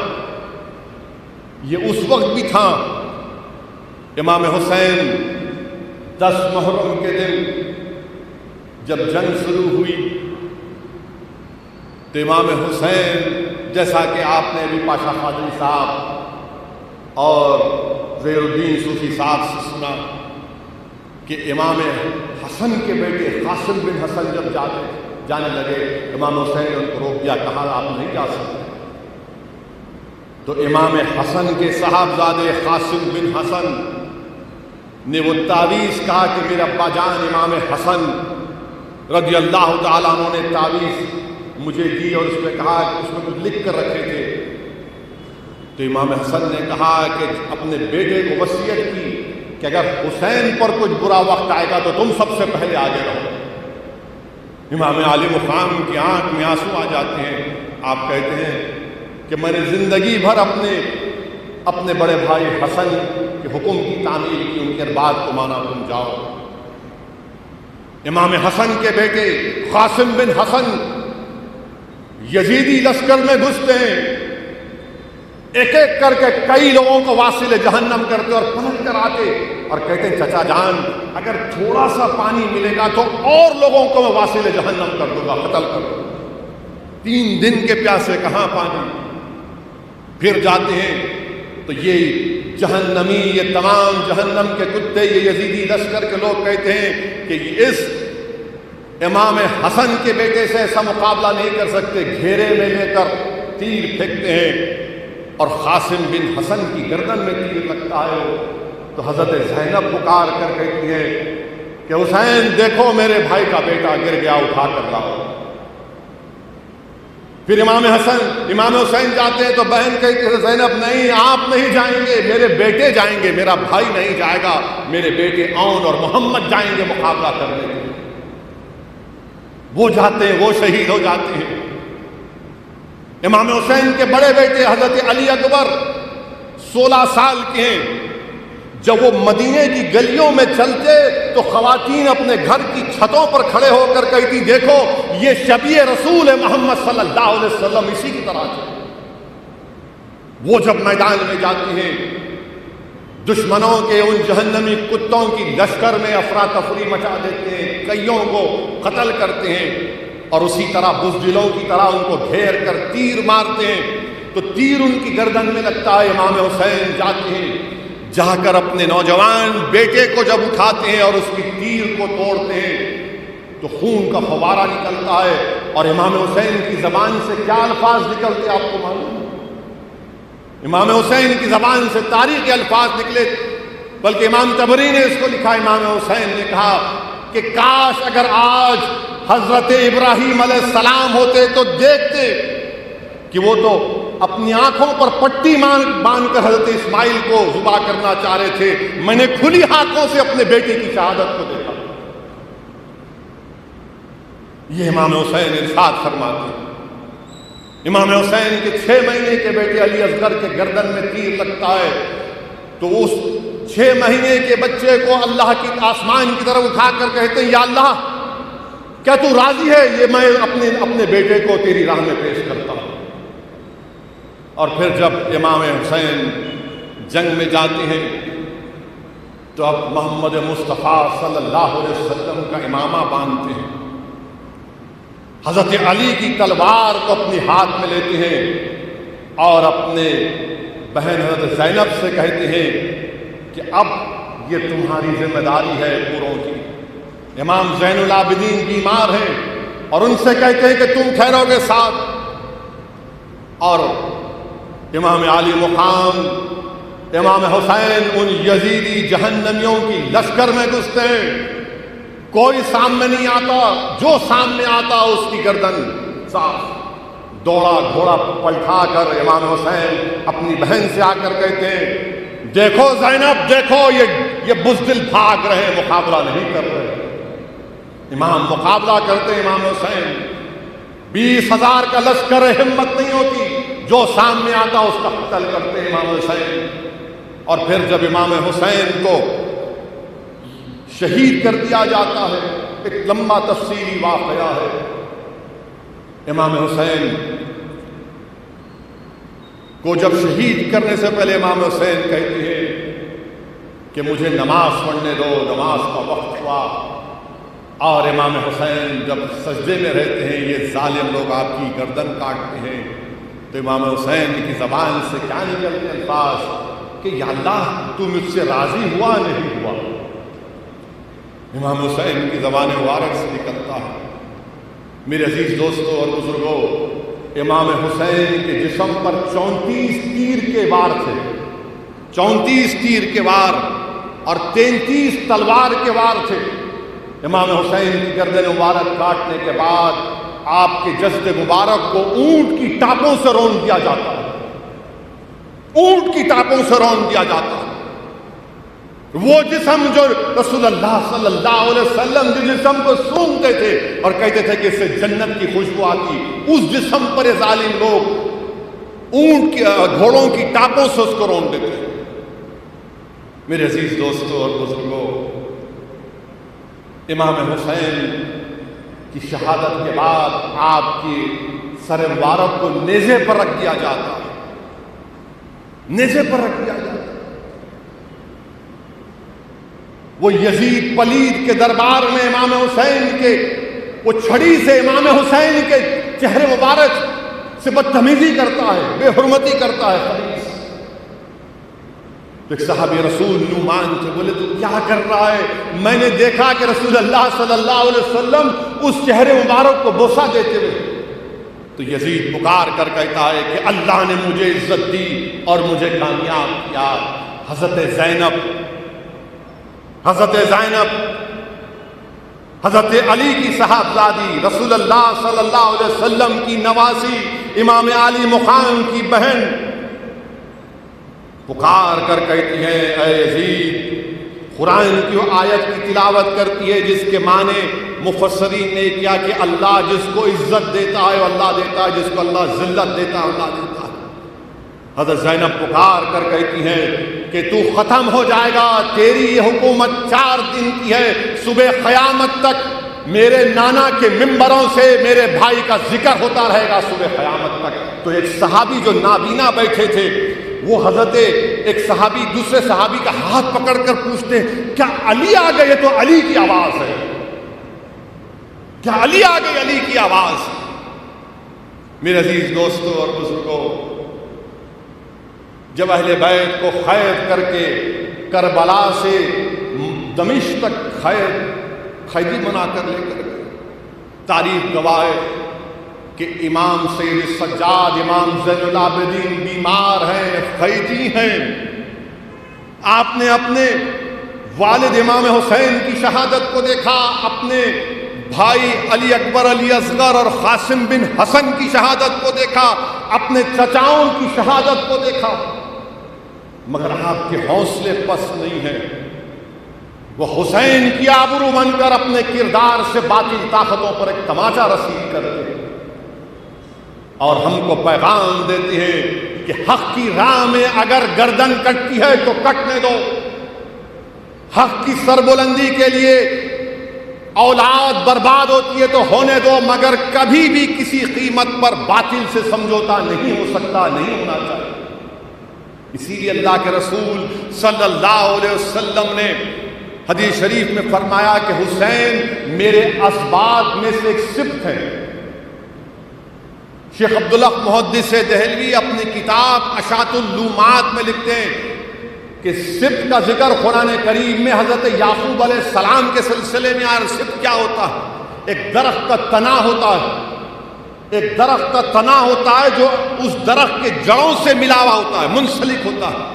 یہ اس وقت بھی تھا۔ امام حسین 10 محرم کے دن جب جنگ شروع ہوئی تو امام حسین، جیسا کہ آپ نے ابھی پاشا قادری صاحب اور زیر الدین صوفی صاحب سے سنا کہ امام حسن کے بیٹے قاسم بن حسن جب جانے لگے، امام حسین نے ان کو روک دیا، کہا آپ نہیں جا سکتے۔ تو امام حسن کے صاحبزادے قاسم بن حسن نے وہ تعویذ کہا کہ میرا ابا جان امام حسن رضی اللہ تعالیٰ عنہ نے تعویذ مجھے دی اور اس میں کہا کہ اس میں کچھ لکھ کر رکھے تھے۔ تو امام حسن نے کہا کہ اپنے بیٹے کو وصیت کی کہ اگر حسین پر کچھ برا وقت آئے گا تو تم سب سے پہلے آگے رہو۔ امام علی مقام کی آنکھ میں آنسو آ جاتے ہیں۔ آپ کہتے ہیں کہ میں نے زندگی بھر اپنے بڑے بھائی حسن کے حکم کی تعمیل کی، ان کے بعد کو مانا تم جاؤ۔ امام حسن کے بیٹے قاسم بن حسن یزیدی لشکر میں گھستے ہیں، ایک ایک کر کے کئی لوگوں کو واصل جہنم کرتے اور پلٹ کر آتے اور کہتے ہیں چچا جان اگر تھوڑا سا پانی ملے گا تو اور لوگوں کو میں واصل جہنم کر دوں گا، قتل کر دوں گا۔ 3 دن کے پیاسے کہاں پانی؟ پھر جاتے ہیں تو یہ جہنمی، یہ تمام جہنم کے کتے، یہ یزیدی لشکر کے لوگ کہتے ہیں کہ اس امام حسن کے بیٹے سے ایسا مقابلہ نہیں کر سکتے، گھیرے میں لے کر تیر پھینکتے ہیں اور قاسم بن حسن کی گردن میں تیر لگتا ہے تو حضرت زینب پکار کر کہتی ہے کہ حسین دیکھو میرے بھائی کا بیٹا گر گیا، اٹھا کر لاؤ۔ پھر امام حسین جاتے ہیں تو بہن کہتی ہے زینب نہیں، آپ نہیں جائیں گے، میرے بیٹے جائیں گے، میرا بھائی نہیں جائے گا، میرے بیٹے اون اور محمد جائیں گے مقابلہ کرنے کے۔ وہ جاتے ہیں، وہ شہید ہو جاتے ہیں۔ امام حسین کے بڑے بیٹے حضرت علی اکبر 16 سال کے ہیں۔ جب وہ مدینے کی گلیوں میں چلتے تو خواتین اپنے گھر کی چھتوں پر کھڑے ہو کر کہتی دیکھو یہ شبیہ رسول ہے محمد صلی اللہ علیہ وسلم، اسی کی طرح تھے۔ وہ جب میدان میں جاتی ہیں، دشمنوں کے ان جہنمی کتوں کی لشکر میں افراتفری مچا دیتے ہیں، کئیوں کو قتل کرتے ہیں اور اسی طرح بزدلوں کی طرح ان کو گھیر کر تیر مارتے ہیں۔ تو تیر ان کی گردن میں لگتا ہے. امام حسین جاتے ہیں, جا کر اپنے نوجوان بیٹے کو جب اٹھاتے ہیں اور اس کی تیر کو توڑتے ہیں تو خون کا فوارہ نکلتا ہے. اور امام حسین کی زبان سے کیا الفاظ نکلتے آپ کو معلوم ہے؟ امام حسین کی زبان سے تاریخی الفاظ نکلے, بلکہ امام طبری نے اس کو لکھا. امام حسین نے کہا کہ کاش اگر آج حضرت ابراہیم علیہ السلام ہوتے تو دیکھتے کہ وہ تو اپنی آنکھوں پر پٹی باندھ کر حضرت اسماعیل کو ذبح کرنا چاہ رہے تھے. میں نے کھلی آنکھوں سے اپنے بیٹے کی شہادت کو دیکھا. یہ امام حسین ارشاد فرماتے ہیں. امام حسین کے 6 مہینے کے بیٹے علی اصغر کے گردن میں تیر لگتا ہے تو اس 6 مہینے کے بچے کو اللہ کی آسمان کی طرف اٹھا کر کہتے ہیں, یا اللہ کیا تو راضی ہے یہ میں اپنے بیٹے کو تیری راہ میں پیش کرتا ہوں. اور پھر جب امام حسین جنگ میں جاتے ہیں تو اب محمد مصطفیٰ صلی اللہ علیہ وسلم کا امامہ باندھتے ہیں, حضرت علی کی تلوار کو اپنے ہاتھ میں لیتے ہیں اور اپنے بہن حضرت زینب سے کہتے ہیں کہ اب یہ تمہاری ذمہ داری ہے پوروں کی. امام زین العابدین بیمار ہیں اور ان سے کہتے ہیں کہ تم ٹھہرو گے ساتھ. اور امام علی مقام امام حسین ان یزیدی جہنمیوں کی لشکر میں گھستے ہیں. کوئی سامنے نہیں آتا, جو سامنے آتا اس کی گردن صاف. دوڑا گھوڑا پلٹا کر امام حسین اپنی بہن سے آ کر کہتے ہیں, دیکھو زینب دیکھو یہ بزدل بھاگ رہے, مقابلہ نہیں کر رہے. امام مقابلہ کرتے امام حسین. 20,000 کا لشکر ہمت نہیں ہوتی, جو سامنے آتا اس کا قتل کرتے امام حسین. اور پھر جب امام حسین کو شہید کر دیا جاتا ہے, ایک لمبا تفصیلی واقعہ ہے. امام حسین کو جب شہید کرنے سے پہلے امام حسین کہتے ہیں کہ مجھے نماز پڑھنے دو, نماز کا وقت ہوا. اور امام حسین جب سجدے میں رہتے ہیں, یہ ظالم لوگ آپ کی گردن کاٹتے ہیں, تو امام حسین کی زبان سے کیا نکلتے الفاظ کہ یا اللہ تو مجھ سے راضی ہوا نہیں ہوا. امام حسین کی زبان مبارک سے نکلتا ہے. میرے عزیز دوستوں اور بزرگوں, امام حسین کے جسم پر 34 تیر کے وار تھے, 34 تیر کے وار اور 33 تلوار کے وار تھے. امام حسین کی گردن مبارک کاٹنے کے بعد آپ کے جسد مبارک کو اونٹ کی ٹاپوں سے رون دیا جاتا ہے, اونٹ کی ٹاپوں سے رون دیا جاتا ہے. وہ جسم جو رسول اللہ صلی اللہ علیہ وسلم جس جسم کو سونگتے تھے اور کہتے تھے کہ اس سے جنت کی خوشبو آتی, اس جسم پر یہ ظالم لوگ اونٹ کی گھوڑوں کی ٹاپوں سے اس کو رون دیتے ہیں. میرے عزیز دوستوں اور بزرگوں, امام حسین کی شہادت کے بعد آپ کی سر مبارک کو نیزے پر رکھ دیا جاتا ہے, نیزے پر رکھ دیا جاتا ہے. وہ یزید پلید کے دربار میں امام حسین کے وہ چھڑی سے امام حسین کے چہرے مبارک سے بدتمیزی کرتا ہے, بے حرمتی کرتا ہے. تو ایک صحابی رسول نعمان سے بولے تو کیا کر رہا ہے؟ میں نے دیکھا کہ رسول اللہ صلی اللہ علیہ وسلم اس چہرے مبارک کو بوسہ دیتے ہوئے. تو یزید پکار کر کہتا ہے کہ اللہ نے مجھے عزت دی اور مجھے کامیاب کیا. حضرت زینب حضرت علی کی صاحبزادی, رسول اللہ صلی اللہ علیہ وسلم کی نواسی, امام علی مقام کی بہن پکار کر کہتی ہے, اے یزید, قرآن کی وہ آیت کی تلاوت کرتی ہے جس کے معنی مفسرین نے کیا کہ اللہ جس کو عزت دیتا ہے اللہ دیتا ہے, جس کو اللہ ذلت دیتا ہے اللہ دیتا ہے. حضرت زینب پکار کر کہتی ہیں کہ تو ختم ہو جائے گا, تیری یہ حکومت 4 دن کی ہے, صبح قیامت تک میرے نانا کے ممبروں سے میرے بھائی کا ذکر ہوتا رہے گا صبح قیامت تک. تو ایک صحابی جو نابینا بیٹھے تھے وہ حضرت ایک صحابی دوسرے صحابی کا ہاتھ پکڑ کر پوچھتے ہیں کیا علی آ گئے؟ تو علی کی آواز ہے, کیا علی آ گئی؟ علی کی آواز. میرے عزیز دوستوں اور بزرگوں, جب اہل بیت کو قید کر کے کربلا سے دمشق تک قیدی بنا کر لے کر گئے. تاریخ گواہ ہے کہ امام سید سجاد امام زین العابدین بیمار ہیں، قیدی ہیں. آپ نے اپنے والد امام حسین کی شہادت کو دیکھا، اپنے بھائی علی اکبر، علی اصغر اور قاسم بن حسن کی شہادت کو دیکھا، اپنے چچاؤں کی شہادت کو دیکھا، مگر آپ کے حوصلے پست نہیں ہیں. وہ حسین کی آبرو بن کر اپنے کردار سے باطل طاقتوں پر ایک تماچا رسید کرتے ہیں اور ہم کو پیغام دیتے ہیں کہ حق کی راہ میں اگر گردن کٹتی ہے تو کٹنے دو. حق کی سربلندی کے لیے اولاد برباد ہوتی ہے تو ہونے دو، مگر کبھی بھی کسی قیمت پر باطل سے سمجھوتا نہیں ہو سکتا، نہیں ہونا چاہیے. اسی لیے اللہ کے رسول صلی اللہ علیہ وسلم نے حدیث شریف میں فرمایا کہ حسین میرے اسباط میں سے ایک سبط ہے. شیخ عبداللہ محدث دہلوی اپنی کتاب اشاعت اللومات میں لکھتے ہیں کہ سبط کا ذکر قرآن کریم میں حضرت یعقوب علیہ السلام کے سلسلے میں آیا. سبط کیا ہوتا ہے؟ ایک درخت کا تنا ہوتا ہے، ایک درخت کا تنا ہوتا ہے جو اس درخت کے جڑوں سے ملا ہوا ہوتا ہے، منسلک ہوتا ہے،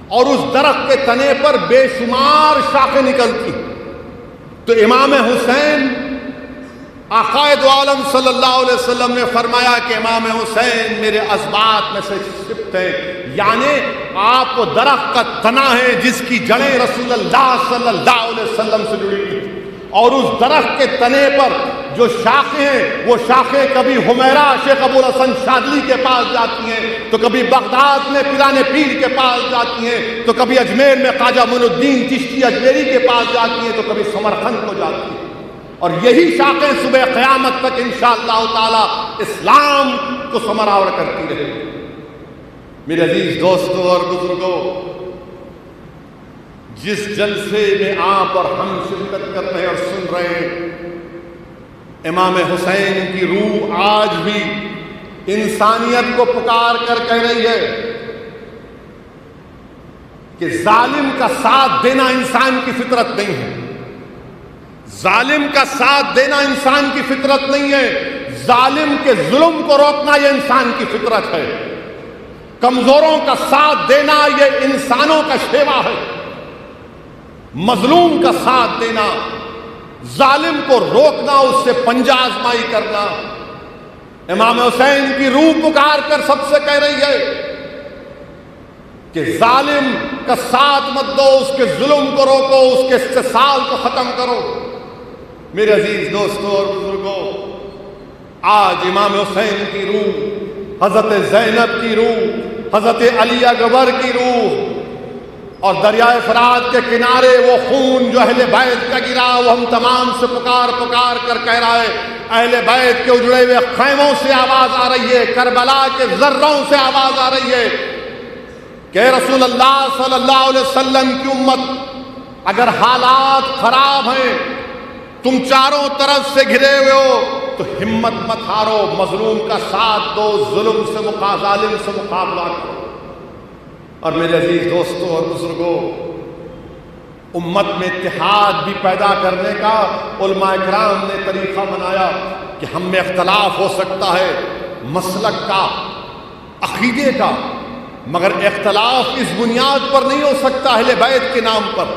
اور اس درخت کے تنے پر بے شمار شاخیں نکلتی. تو امام حسین آقائے دو عالم صلی اللہ علیہ وسلم نے فرمایا کہ امام حسین میرے اسباط میں سے سبط ہیں، یعنی آپ وہ درخت کا تنا ہے جس کی جڑیں رسول اللہ صلی اللہ علیہ وسلم سے جڑی ہوئی تھی، اور اس درخت کے تنے پر جو شاخیں ہیں وہ شاخیں کبھی حمیرہ شیخ ابو الحسن شاذلی کے پاس جاتی ہیں، تو کبھی بغداد میں پیران پیر کے پاس جاتی ہیں، تو کبھی اجمیر میں خواجہ معین الدین چشتی اجمیری کے پاس جاتی ہیں، تو کبھی سمرقند کو جاتی ہیں. اور یہی شاخیں صبح قیامت تک انشاءاللہ تعالی اسلام کو ثمرآور کرتی رہے. میرے عزیز دوستوں اور بزرگوں، جس جلسے میں آپ اور ہم شرکت کر رہے ہیں اور سن رہے ہیں، امام حسین کی روح آج بھی انسانیت کو پکار کر کہہ رہی ہے کہ ظالم کا ساتھ دینا انسان کی فطرت نہیں ہے. ظالم کا ساتھ دینا انسان کی فطرت نہیں ہے. ظالم کے ظلم کو روکنا یہ انسان کی فطرت ہے. کمزوروں کا ساتھ دینا یہ انسانوں کا شیوا ہے. مظلوم کا ساتھ دینا، ظالم کو روکنا، اس سے پنجہ آزمائی کرنا. امام حسین کی روح پکار کر سب سے کہہ رہی ہے کہ ظالم کا ساتھ مت دو، اس کے ظلم کو روکو، اس کے استحصال کو ختم کرو. میرے عزیز دوستوں اور بزرگوں، آج امام حسین کی روح، حضرت زینب کی روح، حضرت علی اکبر کی روح، اور دریائے فرات کے کنارے وہ خون جو اہل بیت کا گرا، وہ ہم تمام سے پکار پکار کر کہہ رہا ہے. اہل بیت کے اجڑے ہوئے خیموں سے آواز آ رہی ہے، کربلا کے ذروں سے آواز آ رہی ہے کہ رسول اللہ صلی اللہ علیہ وسلم کی امت، اگر حالات خراب ہیں، تم چاروں طرف سے گھرے ہوئے ہو، تو ہمت مت ہارو، مظلوم کا ساتھ دو، ظالم سے مقابلہ کرو. اور میرے عزیز دوستوں اور بزرگوں، امت میں اتحاد بھی پیدا کرنے کا علماء کرام نے طریقہ بنایا کہ ہم میں اختلاف ہو سکتا ہے مسلک کا، عقیدے کا، مگر اختلاف اس بنیاد پر نہیں ہو سکتا اہل بیت کے نام پر.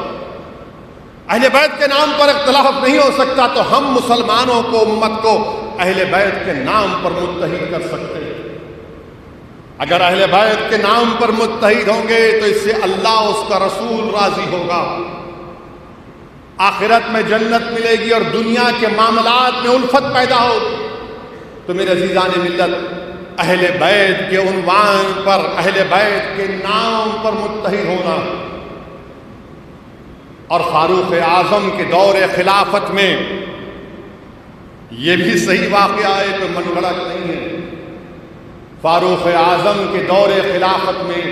اہل بیت کے نام پر اختلاف نہیں ہو سکتا، تو ہم مسلمانوں کو، امت کو اہل بیت کے نام پر متحد کر سکتے ہیں. اگر اہل بیت کے نام پر متحد ہوں گے تو اس سے اللہ، اس کا رسول راضی ہوگا، آخرت میں جنت ملے گی اور دنیا کے معاملات میں الفت پیدا ہوگی. تو میرے عزیزان ملت، اہل بیت کے عنوان پر، اہل بیت کے نام پر متحد ہونا، اور فاروق اعظم کے دور خلافت میں یہ بھی صحیح واقعہ ہے، کوئی من گھڑت نہیں ہے. فاروق اعظم کے دور خلافت میں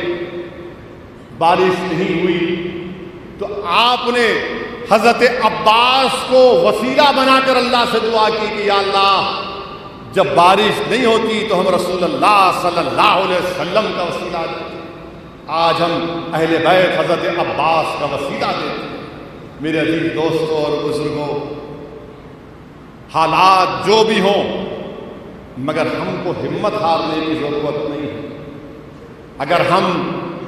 بارش نہیں ہوئی تو آپ نے حضرت عباس کو وسیلہ بنا کر اللہ سے دعا کی کہ یا اللہ، جب بارش نہیں ہوتی تو ہم رسول اللہ صلی اللہ علیہ وسلم کا وسیلہ دیتے. آج ہم اہل بیت حضرت عباس کا وسیلہ دیتے ہیں۔ میرے عزیز دوستوں اور بزرگوں، حالات جو بھی ہوں، مگر ہم کو ہمت ہارنے کی ضرورت نہیں ہے۔ اگر ہم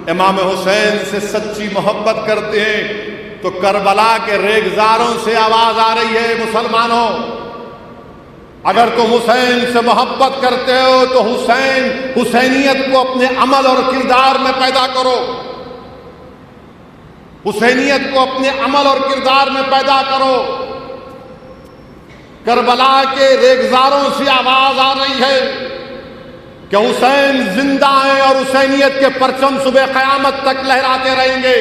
امام حسین سے سچی محبت کرتے ہیں تو کربلا کے ریگزاروں سے آواز آ رہی ہے، مسلمانوں، اگر تم حسین سے محبت کرتے ہو تو حسینیت کو اپنے عمل اور کردار میں پیدا کرو، حسینیت کو اپنے عمل اور کردار میں پیدا کرو۔ کربلا کے ریگزاروں سے آواز آ رہی ہے کہ حسین زندہ ہیں اور حسینیت کے پرچم صبح قیامت تک لہراتے رہیں گے۔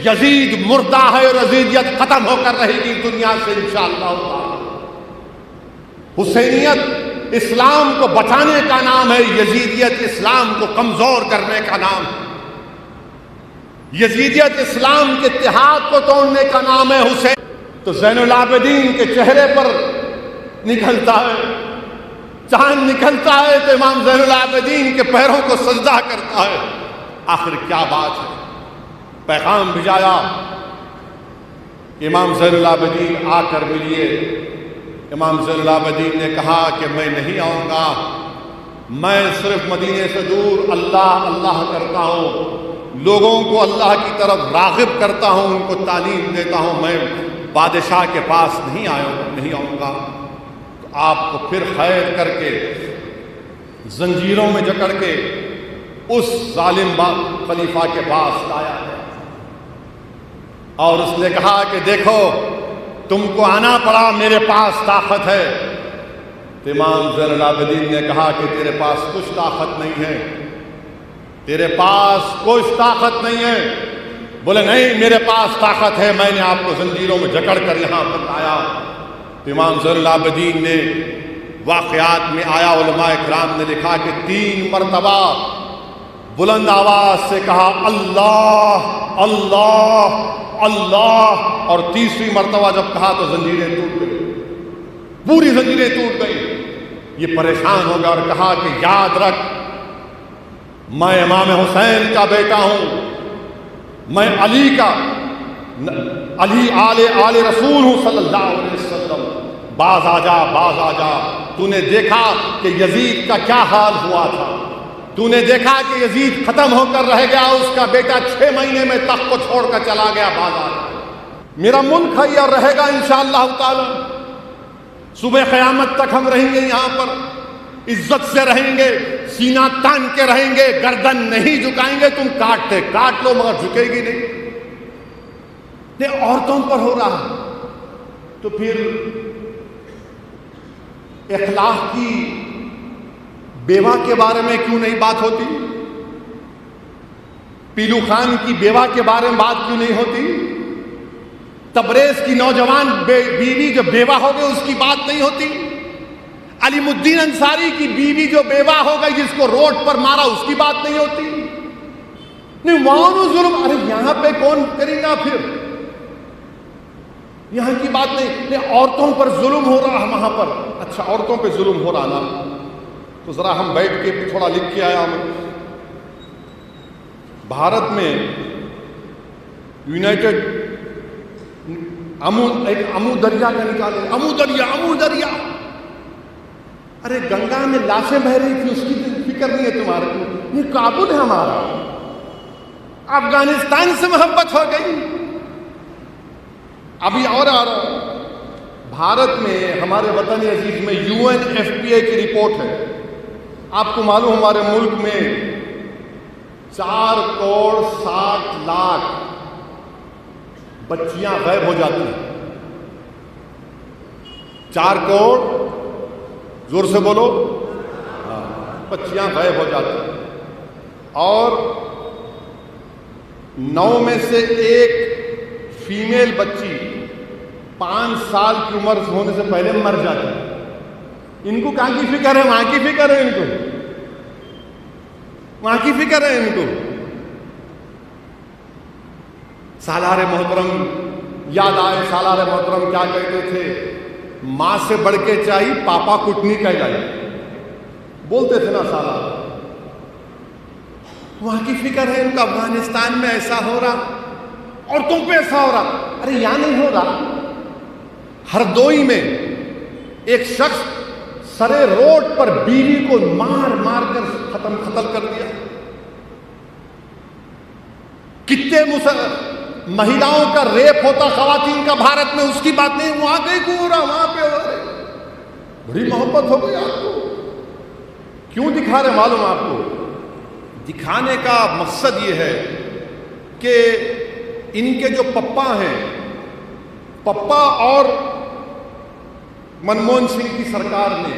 یزید مردہ ہے اور یزیدیت ختم ہو کر رہے گی دنیا سے انشاءاللہ تعالی۔ حسینیت اسلام کو بچانے کا نام ہے، یزیدیت اسلام کو کمزور کرنے کا نام ہے۔ یزیدیت اسلام کے اتحاد کو توڑنے کا نام ہے۔ حسین تو زین العابدین کے چہرے پر نکلتا ہے، چاند نکلتا ہے تو امام زین العابدین کے پیروں کو سجدہ کرتا ہے۔ آخر کیا بات ہے؟ پیغام بھیجایا، امام زین العابدین آ کر ملیے۔ امام زین العابدین نے کہا کہ میں نہیں آؤں گا، میں صرف مدینے سے دور اللہ اللہ کرتا ہوں، لوگوں کو اللہ کی طرف راغب کرتا ہوں، ان کو تعلیم دیتا ہوں، میں بادشاہ کے پاس نہیں آؤں گا۔ تو آپ کو پھر خیر کر کے زنجیروں میں جکڑ کے اس ظالم خلیفہ کے پاس لایا اور اس نے کہا کہ دیکھو تم کو آنا پڑا، میرے پاس طاقت ہے۔ تو امام زین العابدین نے کہا کہ تیرے پاس کچھ طاقت نہیں ہے، تیرے پاس کچھ طاقت نہیں ہے۔ بولے نہیں میرے پاس طاقت ہے، میں نے آپ کو زنجیروں میں جکڑ کر یہاں پر لایا۔ تو امام زین العابدین نے واقعات میں آیا، علماء کرام نے لکھا کہ 3 مرتبہ بلند آواز سے کہا اللہ اللہ اللہ، اور تیسری مرتبہ جب کہا تو زنجیریں ٹوٹ گئی، پوری زنجیریں ٹوٹ گئی۔ یہ پریشان ہو گیا اور کہا کہ یاد رکھ، میں امام حسین کا بیٹا ہوں، میں علی آل رسول ہوں صلی اللہ علیہ وسلم، باز آ جا باز آ جا۔ تو نے دیکھا کہ یزید کا کیا حال ہوا تھا، تو نے دیکھا کہ یزید ختم ہو کر رہ گیا، اس کا بیٹا 6 مہینے میں تخت کو چھوڑ کر چلا گیا، باز آ جا۔ میرا ملک ہے اور رہے گا انشاءاللہ تعالی، صبح قیامت تک ہم رہیں گے یہاں پر، عزت سے رہیں گے، سینہ تان کے رہیں گے، گردن نہیں جھکائیں گے۔ تم کاٹ لو مگر جھکے گی نہیں۔ یہ عورتوں پر ہو رہا ہے تو پھر اخلاق کی بیوہ کے بارے میں کیوں نہیں بات ہوتی؟ پیلو خان کی بیوہ کے بارے میں بات کیوں نہیں ہوتی؟ تبریز کی نوجوان بیوی جو بیوہ ہو گئی اس کی بات نہیں ہوتی؟ علیم الدین انصاری کی بیوی جو بیوہ ہو گئی جس کو روڈ پر مارا اس کی بات نہیں ہوتی؟ نہیں وہاں ظلم، ارے یہاں پہ کون کرے گا پھر؟ یہاں کی بات نہیں، عورتوں پر ظلم ہو رہا ہے وہاں پر۔ اچھا عورتوں پہ ظلم ہو رہا نا، تو ذرا ہم بیٹھ کے تھوڑا لکھ کے آیا ہوں۔ بھارت میں یونائٹڈ ایک امو دریا کا نکالے، امو دریا، ارے گنگا میں لاشیں بہ رہی تھی، اس کی فکر نہیں ہے تمہارے کو؟ یہ کابل ہے ہمارا، افغانستان سے محبت ہو گئی۔ ابھی اور آ رہا بھارت میں ہمارے وطن عزیز میں UNFPA کی رپورٹ ہے، آپ کو معلوم ہمارے ملک میں 4 کروڑ 60 لاکھ بچیاں غائب ہو جاتی ہیں۔ 4 کروڑ، زور سے بولو، بچیاں غائب ہو جاتی ہیں، اور 9 میں سے 1 فیمیل بچی 5 سال کی عمر ہونے سے پہلے مر جاتی ہے۔ ان کو کہاں کی فکر ہے؟ وہاں کی فکر ہے، ان کو وہاں کی فکر ہے ان کو۔ سالار محترم یاد آئے، سالار محترم کیا کہتے تھے؟ ماں سے بڑھ کے چاہیے پاپا کٹنی کہلائی، بولتے تھے نا سالار۔ وہاں کی فکر ہے ان کا افغانستان میں ایسا ہو رہا اور تم پہ ایسا ہو رہا. ارے یہاں نہیں ہو رہا. ہردوئی میں ایک شخص سرے روڈ پر بیوی کو مار مار کر قتل کر دیا. کتنے مہیلاؤں کا ریپ ہوتا خواتین کا بھارت میں, اس کی بات نہیں. وہاں کہیں کو ہو رہا, وہاں پہ ہو رہا. بڑی محبت ہو گئی آپ کو. کیوں دکھا رہے معلوم آپ کو؟ دکھانے کا مقصد یہ ہے کہ ان کے جو پپا ہیں, پپا اور منموہن سنگھ کی سرکار نے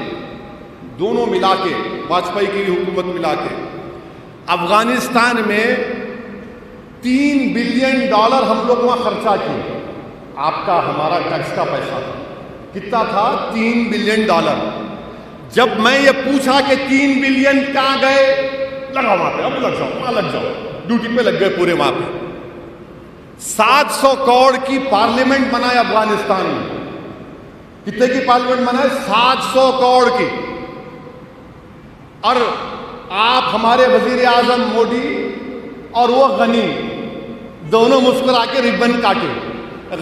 دونوں ملا کے, واجپئی کی حکومت ملا کے افغانستان میں $3 بلین ہم لوگ وہاں خرچہ کیے. آپ کا ہمارا ٹیکس کا پیسہ تھا. کتنا تھا؟ $3 بلین. جب میں یہ پوچھا کہ 3 بلین کہاں گئے, لگا وہاں پہ, اب لگ جاؤ, وہاں لگ جاؤ, ڈیوٹی پہ لگ گئے پورے وہاں پہ. 700 کروڑ کی پارلیمنٹ بنائے افغانستان میں. کتنے کی پارلیمنٹ بنائے؟ 700 کروڑ کی. اور آپ ہمارے وزیر اعظم مودی اور وہ غنی دونوں مسکرا کے ربن کاٹے.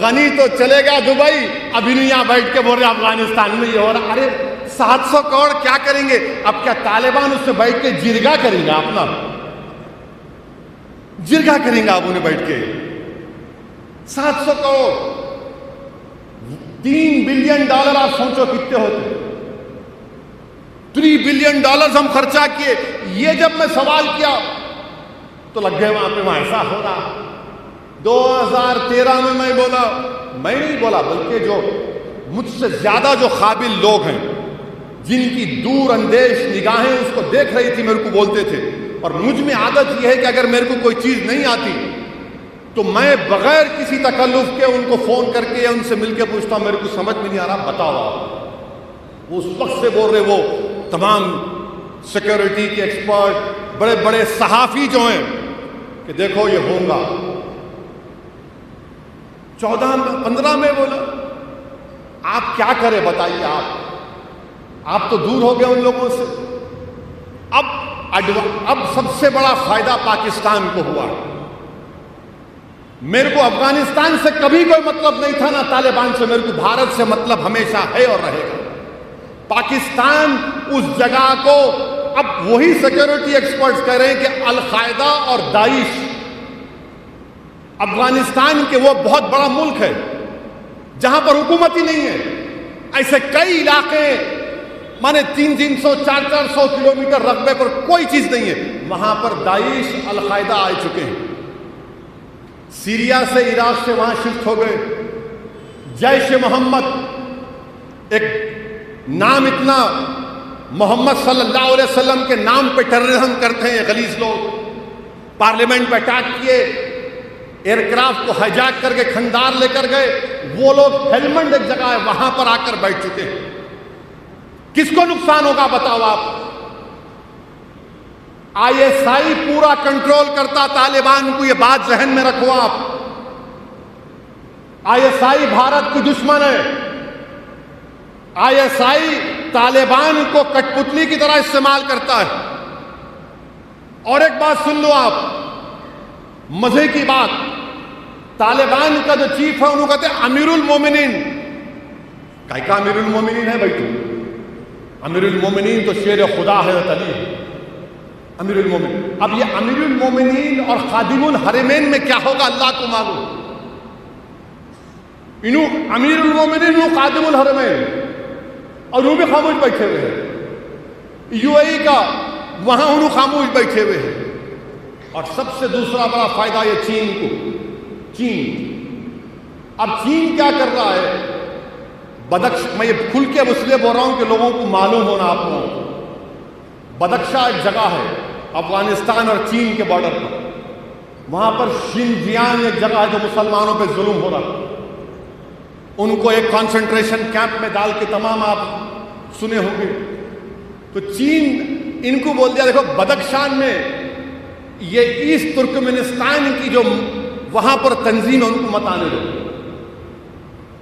غنی تو چلے گا دبئی, ابھی نہیں یہاں بیٹھ کے بول رہے افغانستان میں یہ ہو رہا. ارے 700 کروڑ کیا کریں گے؟ اب کیا طالبان اس سے بیٹھ کے جرگا کریں گے؟ اپنا جرگا کریں گے آپ انہیں بیٹھ کے. 700 کروڑ, $3 بلین آپ سوچو کتنے ہوتے. $3 بلین ہم خرچہ کیے. یہ جب میں سوال کیا تو لگ گئے وہاں پہ, وہاں ایسا ہو رہا. 2013 میں بولا, میں نہیں بولا بلکہ جو مجھ سے زیادہ جو قابل لوگ ہیں, جن کی دور اندیش نگاہیں اس کو دیکھ رہی تھی, میرے کو بولتے تھے. اور مجھ میں عادت یہ ہے کہ اگر میرے کو کوئی چیز نہیں آتی تو میں بغیر کسی تکلف کے ان کو فون کر کے یا ان سے مل کے پوچھتا ہوں, میرے کو سمجھ میں نہیں آ رہا, بتاؤ آپ. وہ اس وقت سے بول رہے, وہ تمام سیکورٹی کے ایکسپرٹ, بڑے بڑے صحافی جو ہیں, کہ دیکھو یہ ہوگا. 14-15 میں بولا آپ کیا کریں بتائیے. آپ تو دور ہو گئے ان لوگوں سے. اب سب سے بڑا فائدہ پاکستان کو ہوا. میرے کو افغانستان سے کبھی کوئی مطلب نہیں تھا, نہ طالبان سے. میرے کو بھارت سے مطلب ہمیشہ ہے اور رہے گا. پاکستان اس جگہ کو اب وہی سیکورٹی ایکسپرٹس کہہ رہے ہیں کہ القاعدہ اور داعش افغانستان کے وہ بہت بڑا ملک ہے جہاں پر حکومت ہی نہیں ہے. ایسے کئی علاقے مانے 300 400 کلومیٹر رقبے پر کوئی چیز نہیں ہے, وہاں پر داعش القاعدہ آ چکے ہیں. سیریا سے, عراق سے وہاں شفٹ ہو گئے. جیش محمد ایک نام, اتنا محمد صلی اللہ علیہ وسلم کے نام پہ ٹیررزم کرتے ہیں غلیظ لوگ. پارلیمنٹ پہ اٹیک کیے, ایئر کرافٹ کو ہائیجیک کر کے کھندار لے کر گئے. وہ لوگ ہیلمنڈ ایک جگہ ہے وہاں پر آ کر بیٹھ چکے ہیں. کس کو نقصان ہوگا بتاؤ آپ؟ ISI پورا کنٹرول کرتا طالبان کو, یہ بات ذہن میں رکھو آپ. ISI بھارت کی دشمن ہے. ISI طالبان کو کٹ پتلی کی طرح استعمال کرتا ہے. اور ایک بات سن لو آپ, مزے کی بات, طالبان کا جو چیف ہے انہوں کہتے ہیں امیر المومنین. کا امیر المومنین ہے بھائی؟ تو امیر المومنین تو شیر خدا ہے, علی امیر المومنین. اب یہ امیر المومنین اور خادم الحرمین میں کیا ہوگا اللہ کو معلوم. انہوں امیر المومنین, انہوں خادم الحرمین, اور وہ بھی خاموش بیٹھے ہوئے ہیں. UAE کا وہاں انہوں خاموش بیٹھے ہوئے ہیں. اور سب سے دوسرا بڑا فائدہ یہ چین کو. اب چین کیا کر رہا ہے؟ میں یہ کھل کے اب اس لیے بول رہا ہوں کہ لوگوں کو معلوم ہونا. آپ لوگوں کو بدخشاں ایک جگہ ہے افغانستان اور چین کے بارڈر پر, وہاں پر شنجیانگ ایک جگہ ہے جو مسلمانوں پہ ظلم ہو رہا. ان کو ایک کانسنٹریشن کیمپ میں ڈال کے, تمام آپ سنے ہوں گے. تو چین ان کو بول دیا دیکھو بدخشان میں یہ ایسٹ ترکمنستان کی جو وہاں پر تنظیم ہے ان کو مت آنے دو.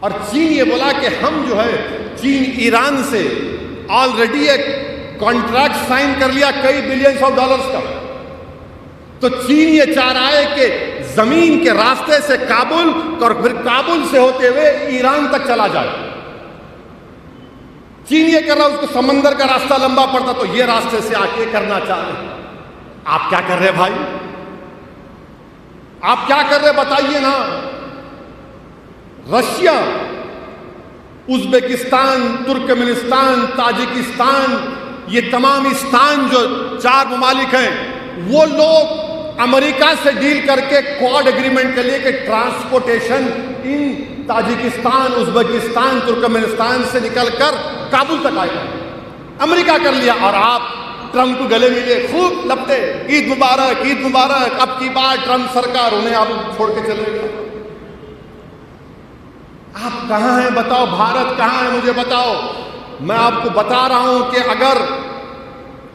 اور چین یہ بولا کہ ہم جو ہے, چین ایران سے آلریڈی ایک کانٹریکٹ سائن کر لیا کئی $بلینز کا. تو چین یہ چاہ رہا ہے کہ زمین کے راستے سے کابل اور پھر کابل سے ہوتے ہوئے ایران تک چلا جائے. چین یہ کر رہا ہے، اس کو سمندر کا راستہ لمبا پڑتا تو یہ راستے سے آ کے کرنا چاہ رہے ہیں. آپ کیا کر رہے بھائی؟ آپ کیا کر رہے بتائیے نا. رشیا، ازبکستان، ترکمنستان، تاجکستان، یہ تمام استان جو 4 ممالک ہیں، وہ لوگ امریکہ سے ڈیل کر کے کوڈ ایگریمنٹ کے لیے کہ ٹرانسپورٹیشن ان تاجکستان، ازبکستان، ترکمنستان سے نکل کر کابل تک آئے گا. امریکہ کر لیا اور آپ ٹرمپ کو گلے ملے، خوب لپٹے، عید مبارک، عید مبارک. اب کی بار ٹرمپ سرکار انہیں آپ چھوڑ کے چلے گا. آپ کہاں ہیں بتاؤ؟ بھارت کہاں ہے مجھے بتاؤ. میں آپ کو بتا رہا ہوں کہ اگر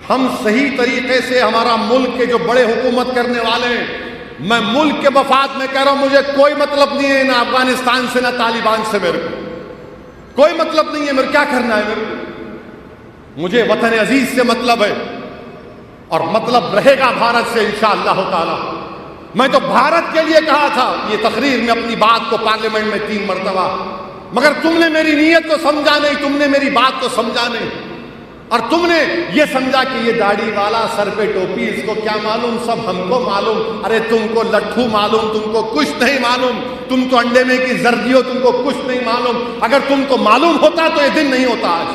ہم صحیح طریقے سے ہمارا ملک کے جو بڑے حکومت کرنے والے ہیں، میں ملک کے مفاد میں کہہ رہا ہوں، مجھے کوئی مطلب نہیں ہے نہ افغانستان سے نہ طالبان سے، میرے کو کوئی مطلب نہیں ہے. میرے کیا کرنا ہے؟ میرے کو مجھے وطن عزیز سے مطلب ہے اور مطلب رہے گا بھارت سے انشاءاللہ تعالی. میں تو بھارت کے لیے کہا تھا یہ تقریر میں اپنی بات کو پارلیمنٹ میں 3 مرتبہ، مگر تم نے میری نیت کو سمجھا نہیں، تم نے میری بات کو سمجھا نہیں، اور تم نے یہ سمجھا کہ یہ داڑھی والا، سر پہ ٹوپی، اس کو کیا معلوم، سب ہم کو معلوم. ارے تم کو لٹھو معلوم، تم کو کچھ نہیں معلوم. تم تو انڈے میں کی زردی ہو، تم کو کچھ نہیں معلوم. اگر تم کو معلوم ہوتا تو یہ دن نہیں ہوتا آج.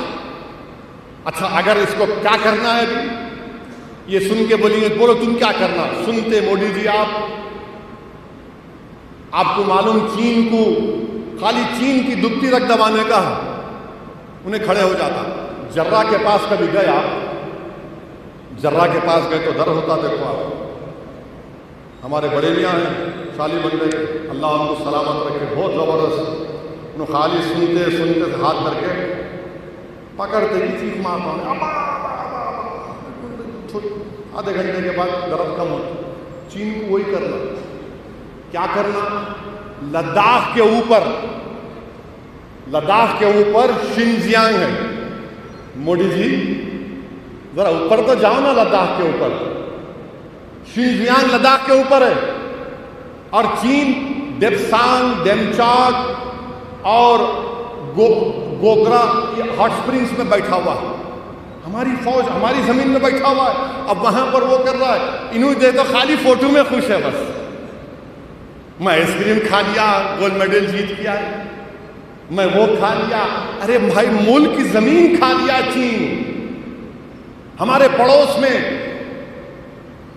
اچھا اگر اس کو کیا کرنا ہے ابھی یہ سن کے بولیے، بولو تم کیا کرنا. سنتے موڈی جی آپ کو معلوم چین کو خالی چین کی دبتی رکھ دبانے کا ہے، انہیں کھڑے ہو جاتا. جرہ کے پاس کبھی گئے آپ؟ جرہ کے پاس گئے تو ڈر ہوتا. دیکھو آپ ہمارے بڑے میاں ہیں شالی بندے، اللہ ان کو سلامت رکھے، بہت زبردست. انہوں خالی سنتے سنتے ہاتھ کر کے پکڑتے ہی چیخ مارتا ہوں، آدھے گھنٹے کے بعد درد کم ہوتا. چین کو وہی کرنا. کیا کرنا؟ لداخ کے اوپر شنزیانگ ہے. موڈی جی ذرا اوپر تو جاؤ نا. لداخ کے اوپر شنزیانگ لداخ کے اوپر ہے، اور چین ڈیپسانگ، ڈیمچاک اور گوگرا ہاٹ اسپرنگس میں بیٹھا ہوا ہے. ہماری فوج ہماری زمین میں بیٹھا ہوا ہے. اب وہاں پر وہ کر رہا ہے. انہوں دے تو خالی فوٹو میں خوش ہے بس. میں آئس کریم کھا لیا، گولڈ میڈل جیت کیا، میں وہ کھا لیا. ارے بھائی ملک کی زمین کھا لیا چین. ہمارے پڑوس میں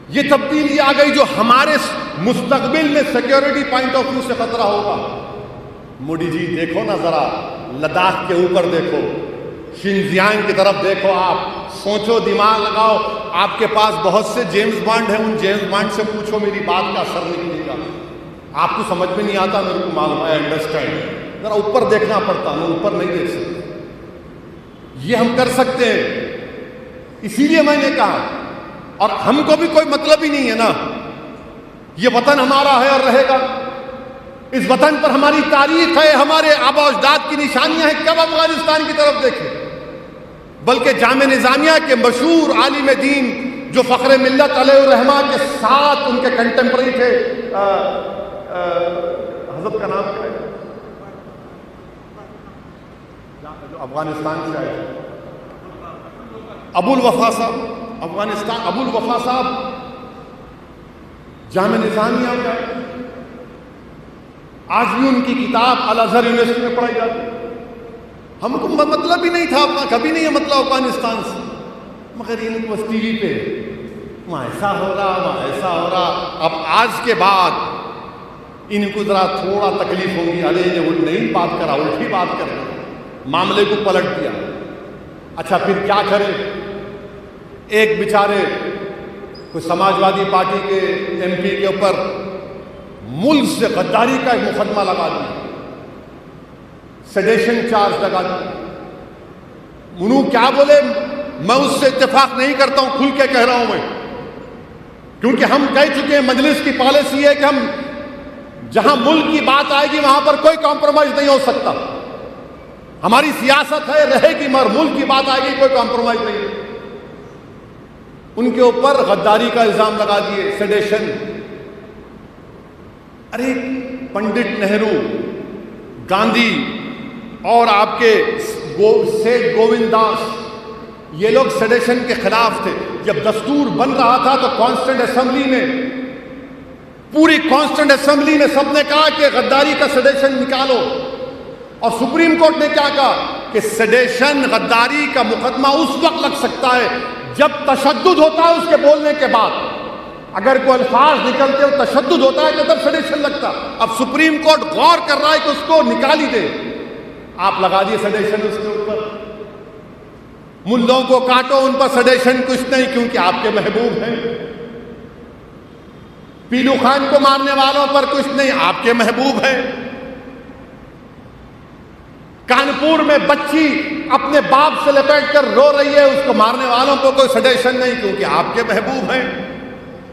یہ تبدیلی آ گئی جو ہمارے مستقبل میں سیکیورٹی پوائنٹ آف ویو سے خطرہ ہوگا. موڈی جی دیکھو نا ذرا لداخ کے اوپر دیکھو، شنزیانگ کی طرف دیکھو. آپ سوچو، دماغ لگاؤ. آپ کے پاس بہت سے جیمز بانڈ ہیں، ان جیمز بانڈ سے پوچھو، میری بات کا اثر نہیں نکلے گا. آپ کو سمجھ میں نہیں آتا، میرے کو معلوم ہے، انڈرسٹینڈ. ذرا اوپر دیکھنا پڑتا، ہم اوپر نہیں دیکھ سکتے. یہ ہم کر سکتے ہیں. اسی لیے میں نے کہا، اور ہم کو بھی کوئی مطلب ہی نہیں ہے نا. یہ وطن ہمارا ہے اور رہے گا. اس وطن پر ہماری تاریخ ہے، ہمارے آبا و اجداد کی نشانیاں ہیں. کب افغانستان کی طرف دیکھیں؟ بلکہ جامعہ نظامیہ کے مشہور عالم دین جو فخر ملت علیہ الرحمہ کے ساتھ ان کے کنٹمپرری تھے، حضرت کا نام کیا ہے جو افغانستان سے آئے، ابو الوفا صاحب. افغانستان ابو الوفا صاحب جامعہ نظامیہ میں آئے. آج بھی ان کی کتاب الازہر یونیورسٹی میں پڑھائی جاتی ہے. ہم کو مطلب ہی نہیں تھا اپنا، کبھی نہیں ہے مطلب افغانستان سے، مگر ان کو ٹی وی پہ وہاں ایسا ہو رہا، وہاں ایسا ہو رہا. اب آج کے بعد ان کو ذرا تھوڑا تکلیف ہوگی، ارے یہ نہیں بات کرا، الٹی بات کر رہے، معاملے کو پلٹ دیا. اچھا پھر کیا کرے؟ ایک بیچارے کوئی سماجوادی پارٹی کے ایم پی کے اوپر ملک سے غداری کا ایک مقدمہ لگا دیا، سیڈیشن چارج لگا دیا. انہوں کیا بولے؟ میں اس سے اتفاق نہیں کرتا ہوں، کھل کے کہہ رہا ہوں میں، کیونکہ ہم کہہ چکے ہیں مجلس کی پالیسی ہے کہ ہم جہاں ملک کی بات آئے گی وہاں پر کوئی کمپرومائز نہیں ہو سکتا. ہماری سیاست ہے، رہے گی، مگر ملک کی بات آئے گی کوئی کمپرومائز نہیں. ان کے اوپر غداری کا الزام لگا دیے، سیڈیشن۔ ارے پنڈت نہرو، گاندھی اور آپ کے سیٹھ گووند داس، یہ لوگ سیڈیشن کے خلاف تھے۔ جب دستور بن رہا تھا تو کانسٹنٹ اسمبلی میں، پوری کانسٹنٹ اسمبلی میں سب نے کہا کہ غداری کا سیڈیشن نکالو، اور سپریم کورٹ نے کیا کہا کہ سیڈیشن، غداری کا مقدمہ اس وقت لگ سکتا ہے جب تشدد ہوتا ہے اس کے بولنے کے بعد۔ اگر کوئی الفاظ نکلتے ہو تشدد ہوتا ہے تو تب سیڈیشن لگتا۔ اب سپریم کورٹ غور کر رہا ہے کہ اس کو نکال ہی دے، آپ لگا دیے سیڈیشن اس کے اوپر۔ ملوں کو کاٹو، ان پر سیڈیشن کچھ نہیں، کیونکہ آپ کے محبوب ہیں۔ پیلو خان کو مارنے والوں پر کچھ نہیں، آپ کے محبوب ہیں۔ کانپور میں بچی اپنے باپ سے لپیٹ کر رو رہی ہے، اس کو مارنے والوں کو کوئی سیڈیشن نہیں، کیونکہ آپ کے محبوب ہیں۔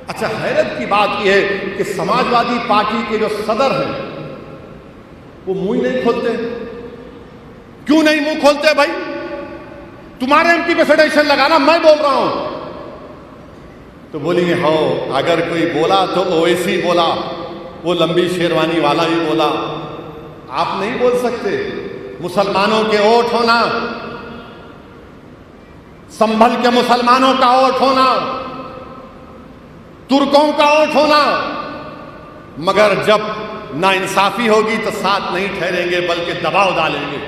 اچھا، حیرت کی بات یہ ہے کہ سماجوادی پارٹی کے جو صدر ہیں وہ منہ نہیں کھولتے۔ کیوں نہیں منہ کھولتے بھائی؟ تمہارے ایم پی پہ سیڈیشن لگانا، میں بول رہا ہوں تو بولیں گے ہو، اگر کوئی بولا تو اویسی بولا، وہ لمبی شیروانی والا ہی بولا، آپ نہیں بول سکتے۔ مسلمانوں کے ووٹ ہونا، سنبھل کے مسلمانوں کا ووٹ ہونا، ترکوں کا ووٹ ہونا، مگر جب ناانصافی ہوگی تو ساتھ نہیں ٹھہریں گے بلکہ دباؤ ڈالیں گے۔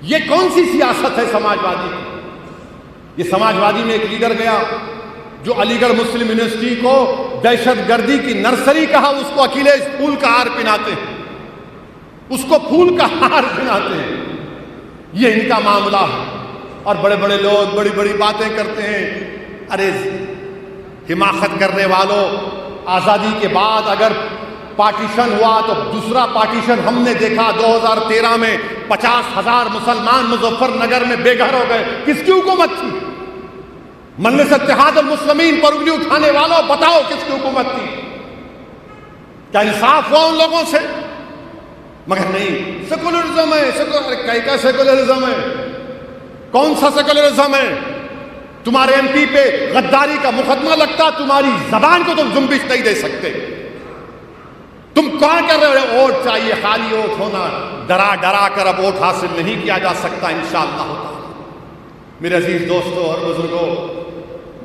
یہ کون سی سیاست ہے سماجوادی کی؟ یہ سماجوادی میں ایک لیڈر گیا جو علی گڑھ مسلم یونیورسٹی کو دہشت گردی کی نرسری کہا، اس کو اکھلیش پھول کا ہار پہناتے ہیں، اس کو پھول کا ہار پہناتے ہیں۔ یہ ان کا معاملہ ہے، اور بڑے بڑے لوگ بڑی بڑی باتیں کرتے ہیں۔ ارے حماقت کرنے والوں، آزادی کے بعد اگر پارٹیشن ہوا تو دوسرا پارٹیشن ہم نے دیکھا 2013 میں 50,000 مسلمان مظفر نگر میں بے گھر ہو گئے۔ کس کی حکومت تھی؟ مجلس اتحاد المسلمین پر انگلی اٹھانے والوں، بتاؤ کس کی حکومت تھی؟ کیا انصاف ہوا ان لوگوں سے؟ مگر نہیں، سیکولرزم ہے۔ کیا سیکولرزم ہے؟ کون سا سیکولرزم ہے؟ تمہارے ایم پی پہ غداری کا مقدمہ لگتا، تمہاری زبان کو تم جنبش نہیں دے سکتے۔ تم کون کر رہے ہو؟ ووٹ چاہیے، خالی ووٹ ہونا، ڈرا ڈرا کر اب ووٹ حاصل نہیں کیا جا سکتا انشاءاللہ تعالی۔ میرے عزیز دوستوں اور بزرگوں،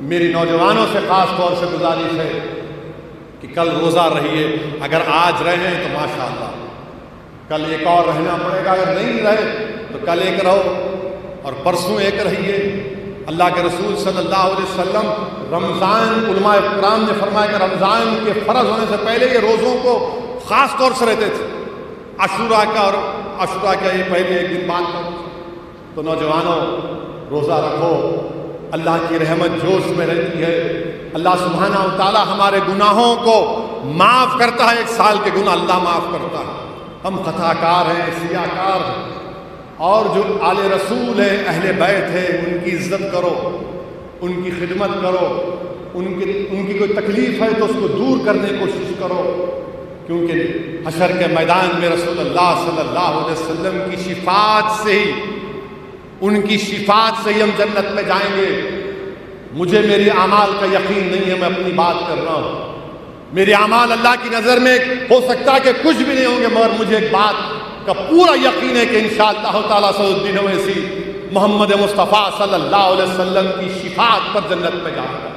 میری نوجوانوں سے خاص طور سے گزارش ہے کہ کل روزہ رہیے۔ اگر آج رہے ہیں تو ماشاءاللہ، کل ایک اور رہنا پڑے گا، اگر نہیں رہے تو کل ایک رہو اور پرسوں ایک رہیے۔ اللہ کے رسول صلی اللہ علیہ وسلم رمضان، علماء کرام نے فرمایا کہ رمضان کے فرض ہونے سے پہلے یہ روزوں کو خاص طور سے رہتے تھے، عاشوراء کا، اور عاشوراء کا یہ پہلے ایک دن بعد کا۔ تو نوجوانوں، روزہ رکھو، اللہ کی رحمت جوش میں رہتی ہے۔ اللہ سبحانہ و تعالی ہمارے گناہوں کو معاف کرتا ہے، 1 سال کے گناہ اللہ معاف کرتا ہے۔ ہم خطا کار ہیں، سیاہ کار ہیں، اور جو آل رسول ہیں، اہل بیت ہیں، ان کی عزت کرو، ان کی خدمت کرو، ان کی کوئی تکلیف ہے تو اس کو دور کرنے کی کوشش کرو، کیونکہ حشر کے میدان میں رسول اللہ صلی اللہ علیہ وسلم کی شفاعت سے ہی، ان کی شفاعت سے ہی ہم جنت میں جائیں گے۔ مجھے میری اعمال کا یقین نہیں ہے، میں اپنی بات کر رہا ہوں۔ میرے اعمال اللہ کی نظر میں ہو سکتا ہے کہ کچھ بھی نہیں ہوں گے، مگر مجھے ایک بات کا پورا یقین ہے کہ انشاءاللہ تعالیٰ سعود الدین اویسی محمد مصطفیٰ صلی اللہ علیہ وسلم کی شفاعت پر جنت میں جائے گا۔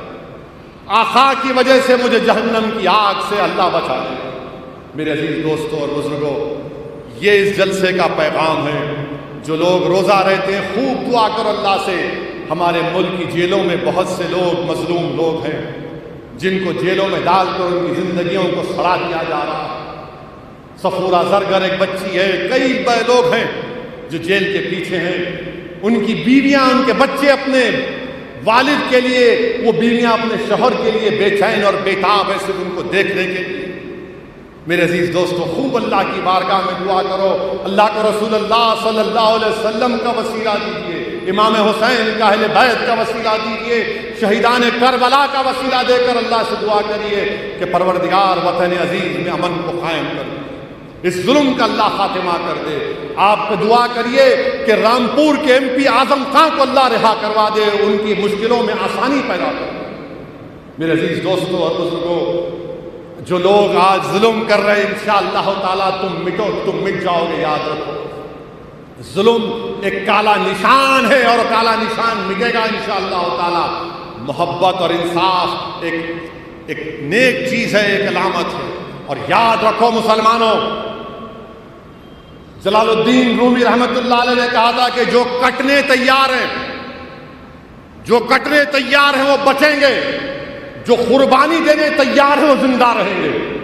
آقا کی وجہ سے مجھے جہنم کی آگ سے اللہ بچا لے گا۔ میرے عزیز دوستوں اور بزرگوں، یہ اس جلسے کا پیغام ہے۔ جو لوگ روزہ رہتے ہیں، خوب دعا کرو اللہ سے۔ ہمارے ملک کی جیلوں میں بہت سے لوگ مظلوم لوگ ہیں، جن کو جیلوں میں ڈال کر ان کی زندگیوں کو سڑا دیا جا رہا ہے۔ صفورہ زرگر ایک بچی ہے، کئی لوگ ہیں جو جیل کے پیچھے ہیں، ان کی بیویاں، ان کے بچے اپنے والد کے لیے، وہ بیویاں اپنے شوہر کے لیے بے چین اور بےتاب ہے صرف ان کو دیکھنے کے لیے۔ میرے عزیز دوستو، خوب اللہ کی بارگاہ میں دعا کرو، اللہ کے رسول اللہ صلی اللہ علیہ وسلم کا وسیلہ دیجیے، امام حسین کا، اہل بیت کا وسیلہ دیجیے، شہیدان کربلا کا وسیلہ دے کر اللہ سے دعا کریے کہ پروردگار وطن عزیز میں امن کو قائم کر دے، اس ظلم کا اللہ خاتمہ کر دے۔ آپ کو دعا کریے کہ رامپور کے ایم پی اعظم خان کو اللہ رہا کروا دے، ان کی مشکلوں میں آسانی پیدا کر دے۔ میرے عزیز دوستوں اور بزرگوں، جو لوگ آج ظلم کر رہے ہیں انشاءاللہ تعالیٰ تم مٹ جاؤ گے، یاد رکھو۔ ظلم ایک کالا نشان ہے اور کالا نشان مٹے گا انشاءاللہ تعالیٰ۔ محبت اور انصاف ایک نیک چیز ہے، ایک علامت ہے۔ اور یاد رکھو مسلمانوں، جلال الدین رومی رحمت اللہ علیہ نے کہا تھا کہ جو کٹنے تیار ہیں وہ بچیں گے، جو قربانی دینے تیار ہیں وہ زندہ رہیں گے۔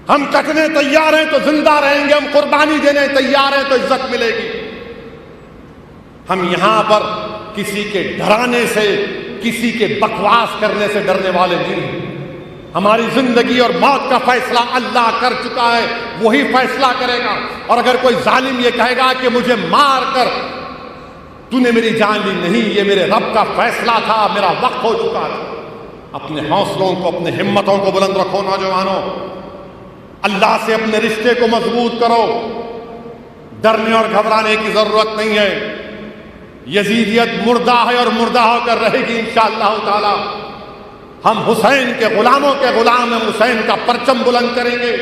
ہم کٹنے تیار ہیں تو زندہ رہیں گے، ہم قربانی دینے تیار ہیں تو عزت ملے گی۔ ہم یہاں پر کسی کے ڈرانے سے، کسی کے بکواس کرنے سے ڈرنے والے نہیں ہیں۔ ہماری زندگی اور موت کا فیصلہ اللہ کر چکا ہے، وہی فیصلہ کرے گا۔ اور اگر کوئی ظالم یہ کہے گا کہ مجھے مار کر تو نے میری جان لی، نہیں، یہ میرے رب کا فیصلہ تھا، میرا وقت ہو چکا تھا۔ اپنے حوصلوں کو، اپنے ہمتوں کو بلند رکھو نوجوانوں، اللہ سے اپنے رشتے کو مضبوط کرو، ڈرنے اور گھبرانے کی ضرورت نہیں ہے۔ یزیدیت مردہ ہے اور مردہ ہو کر رہے گی انشاءاللہ تعالی۔ ہم حسین کے غلاموں کے غلام، ہم حسین کا پرچم بلند کریں گے،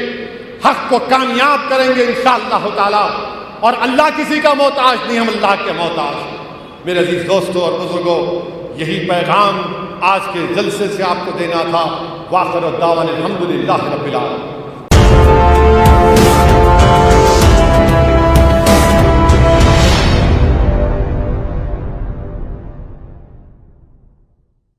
حق کو کامیاب کریں گے انشاءاللہ تعالی۔ اور اللہ کسی کا محتاج نہیں، ہم اللہ کے محتاج ہیں۔ میرے عزیز دوستوں اور بزرگوں، یہی پیغام آج کے جلسے سے آپ کو دینا تھا۔ وآخر الدعوانا الحمدللہ رب العالمین۔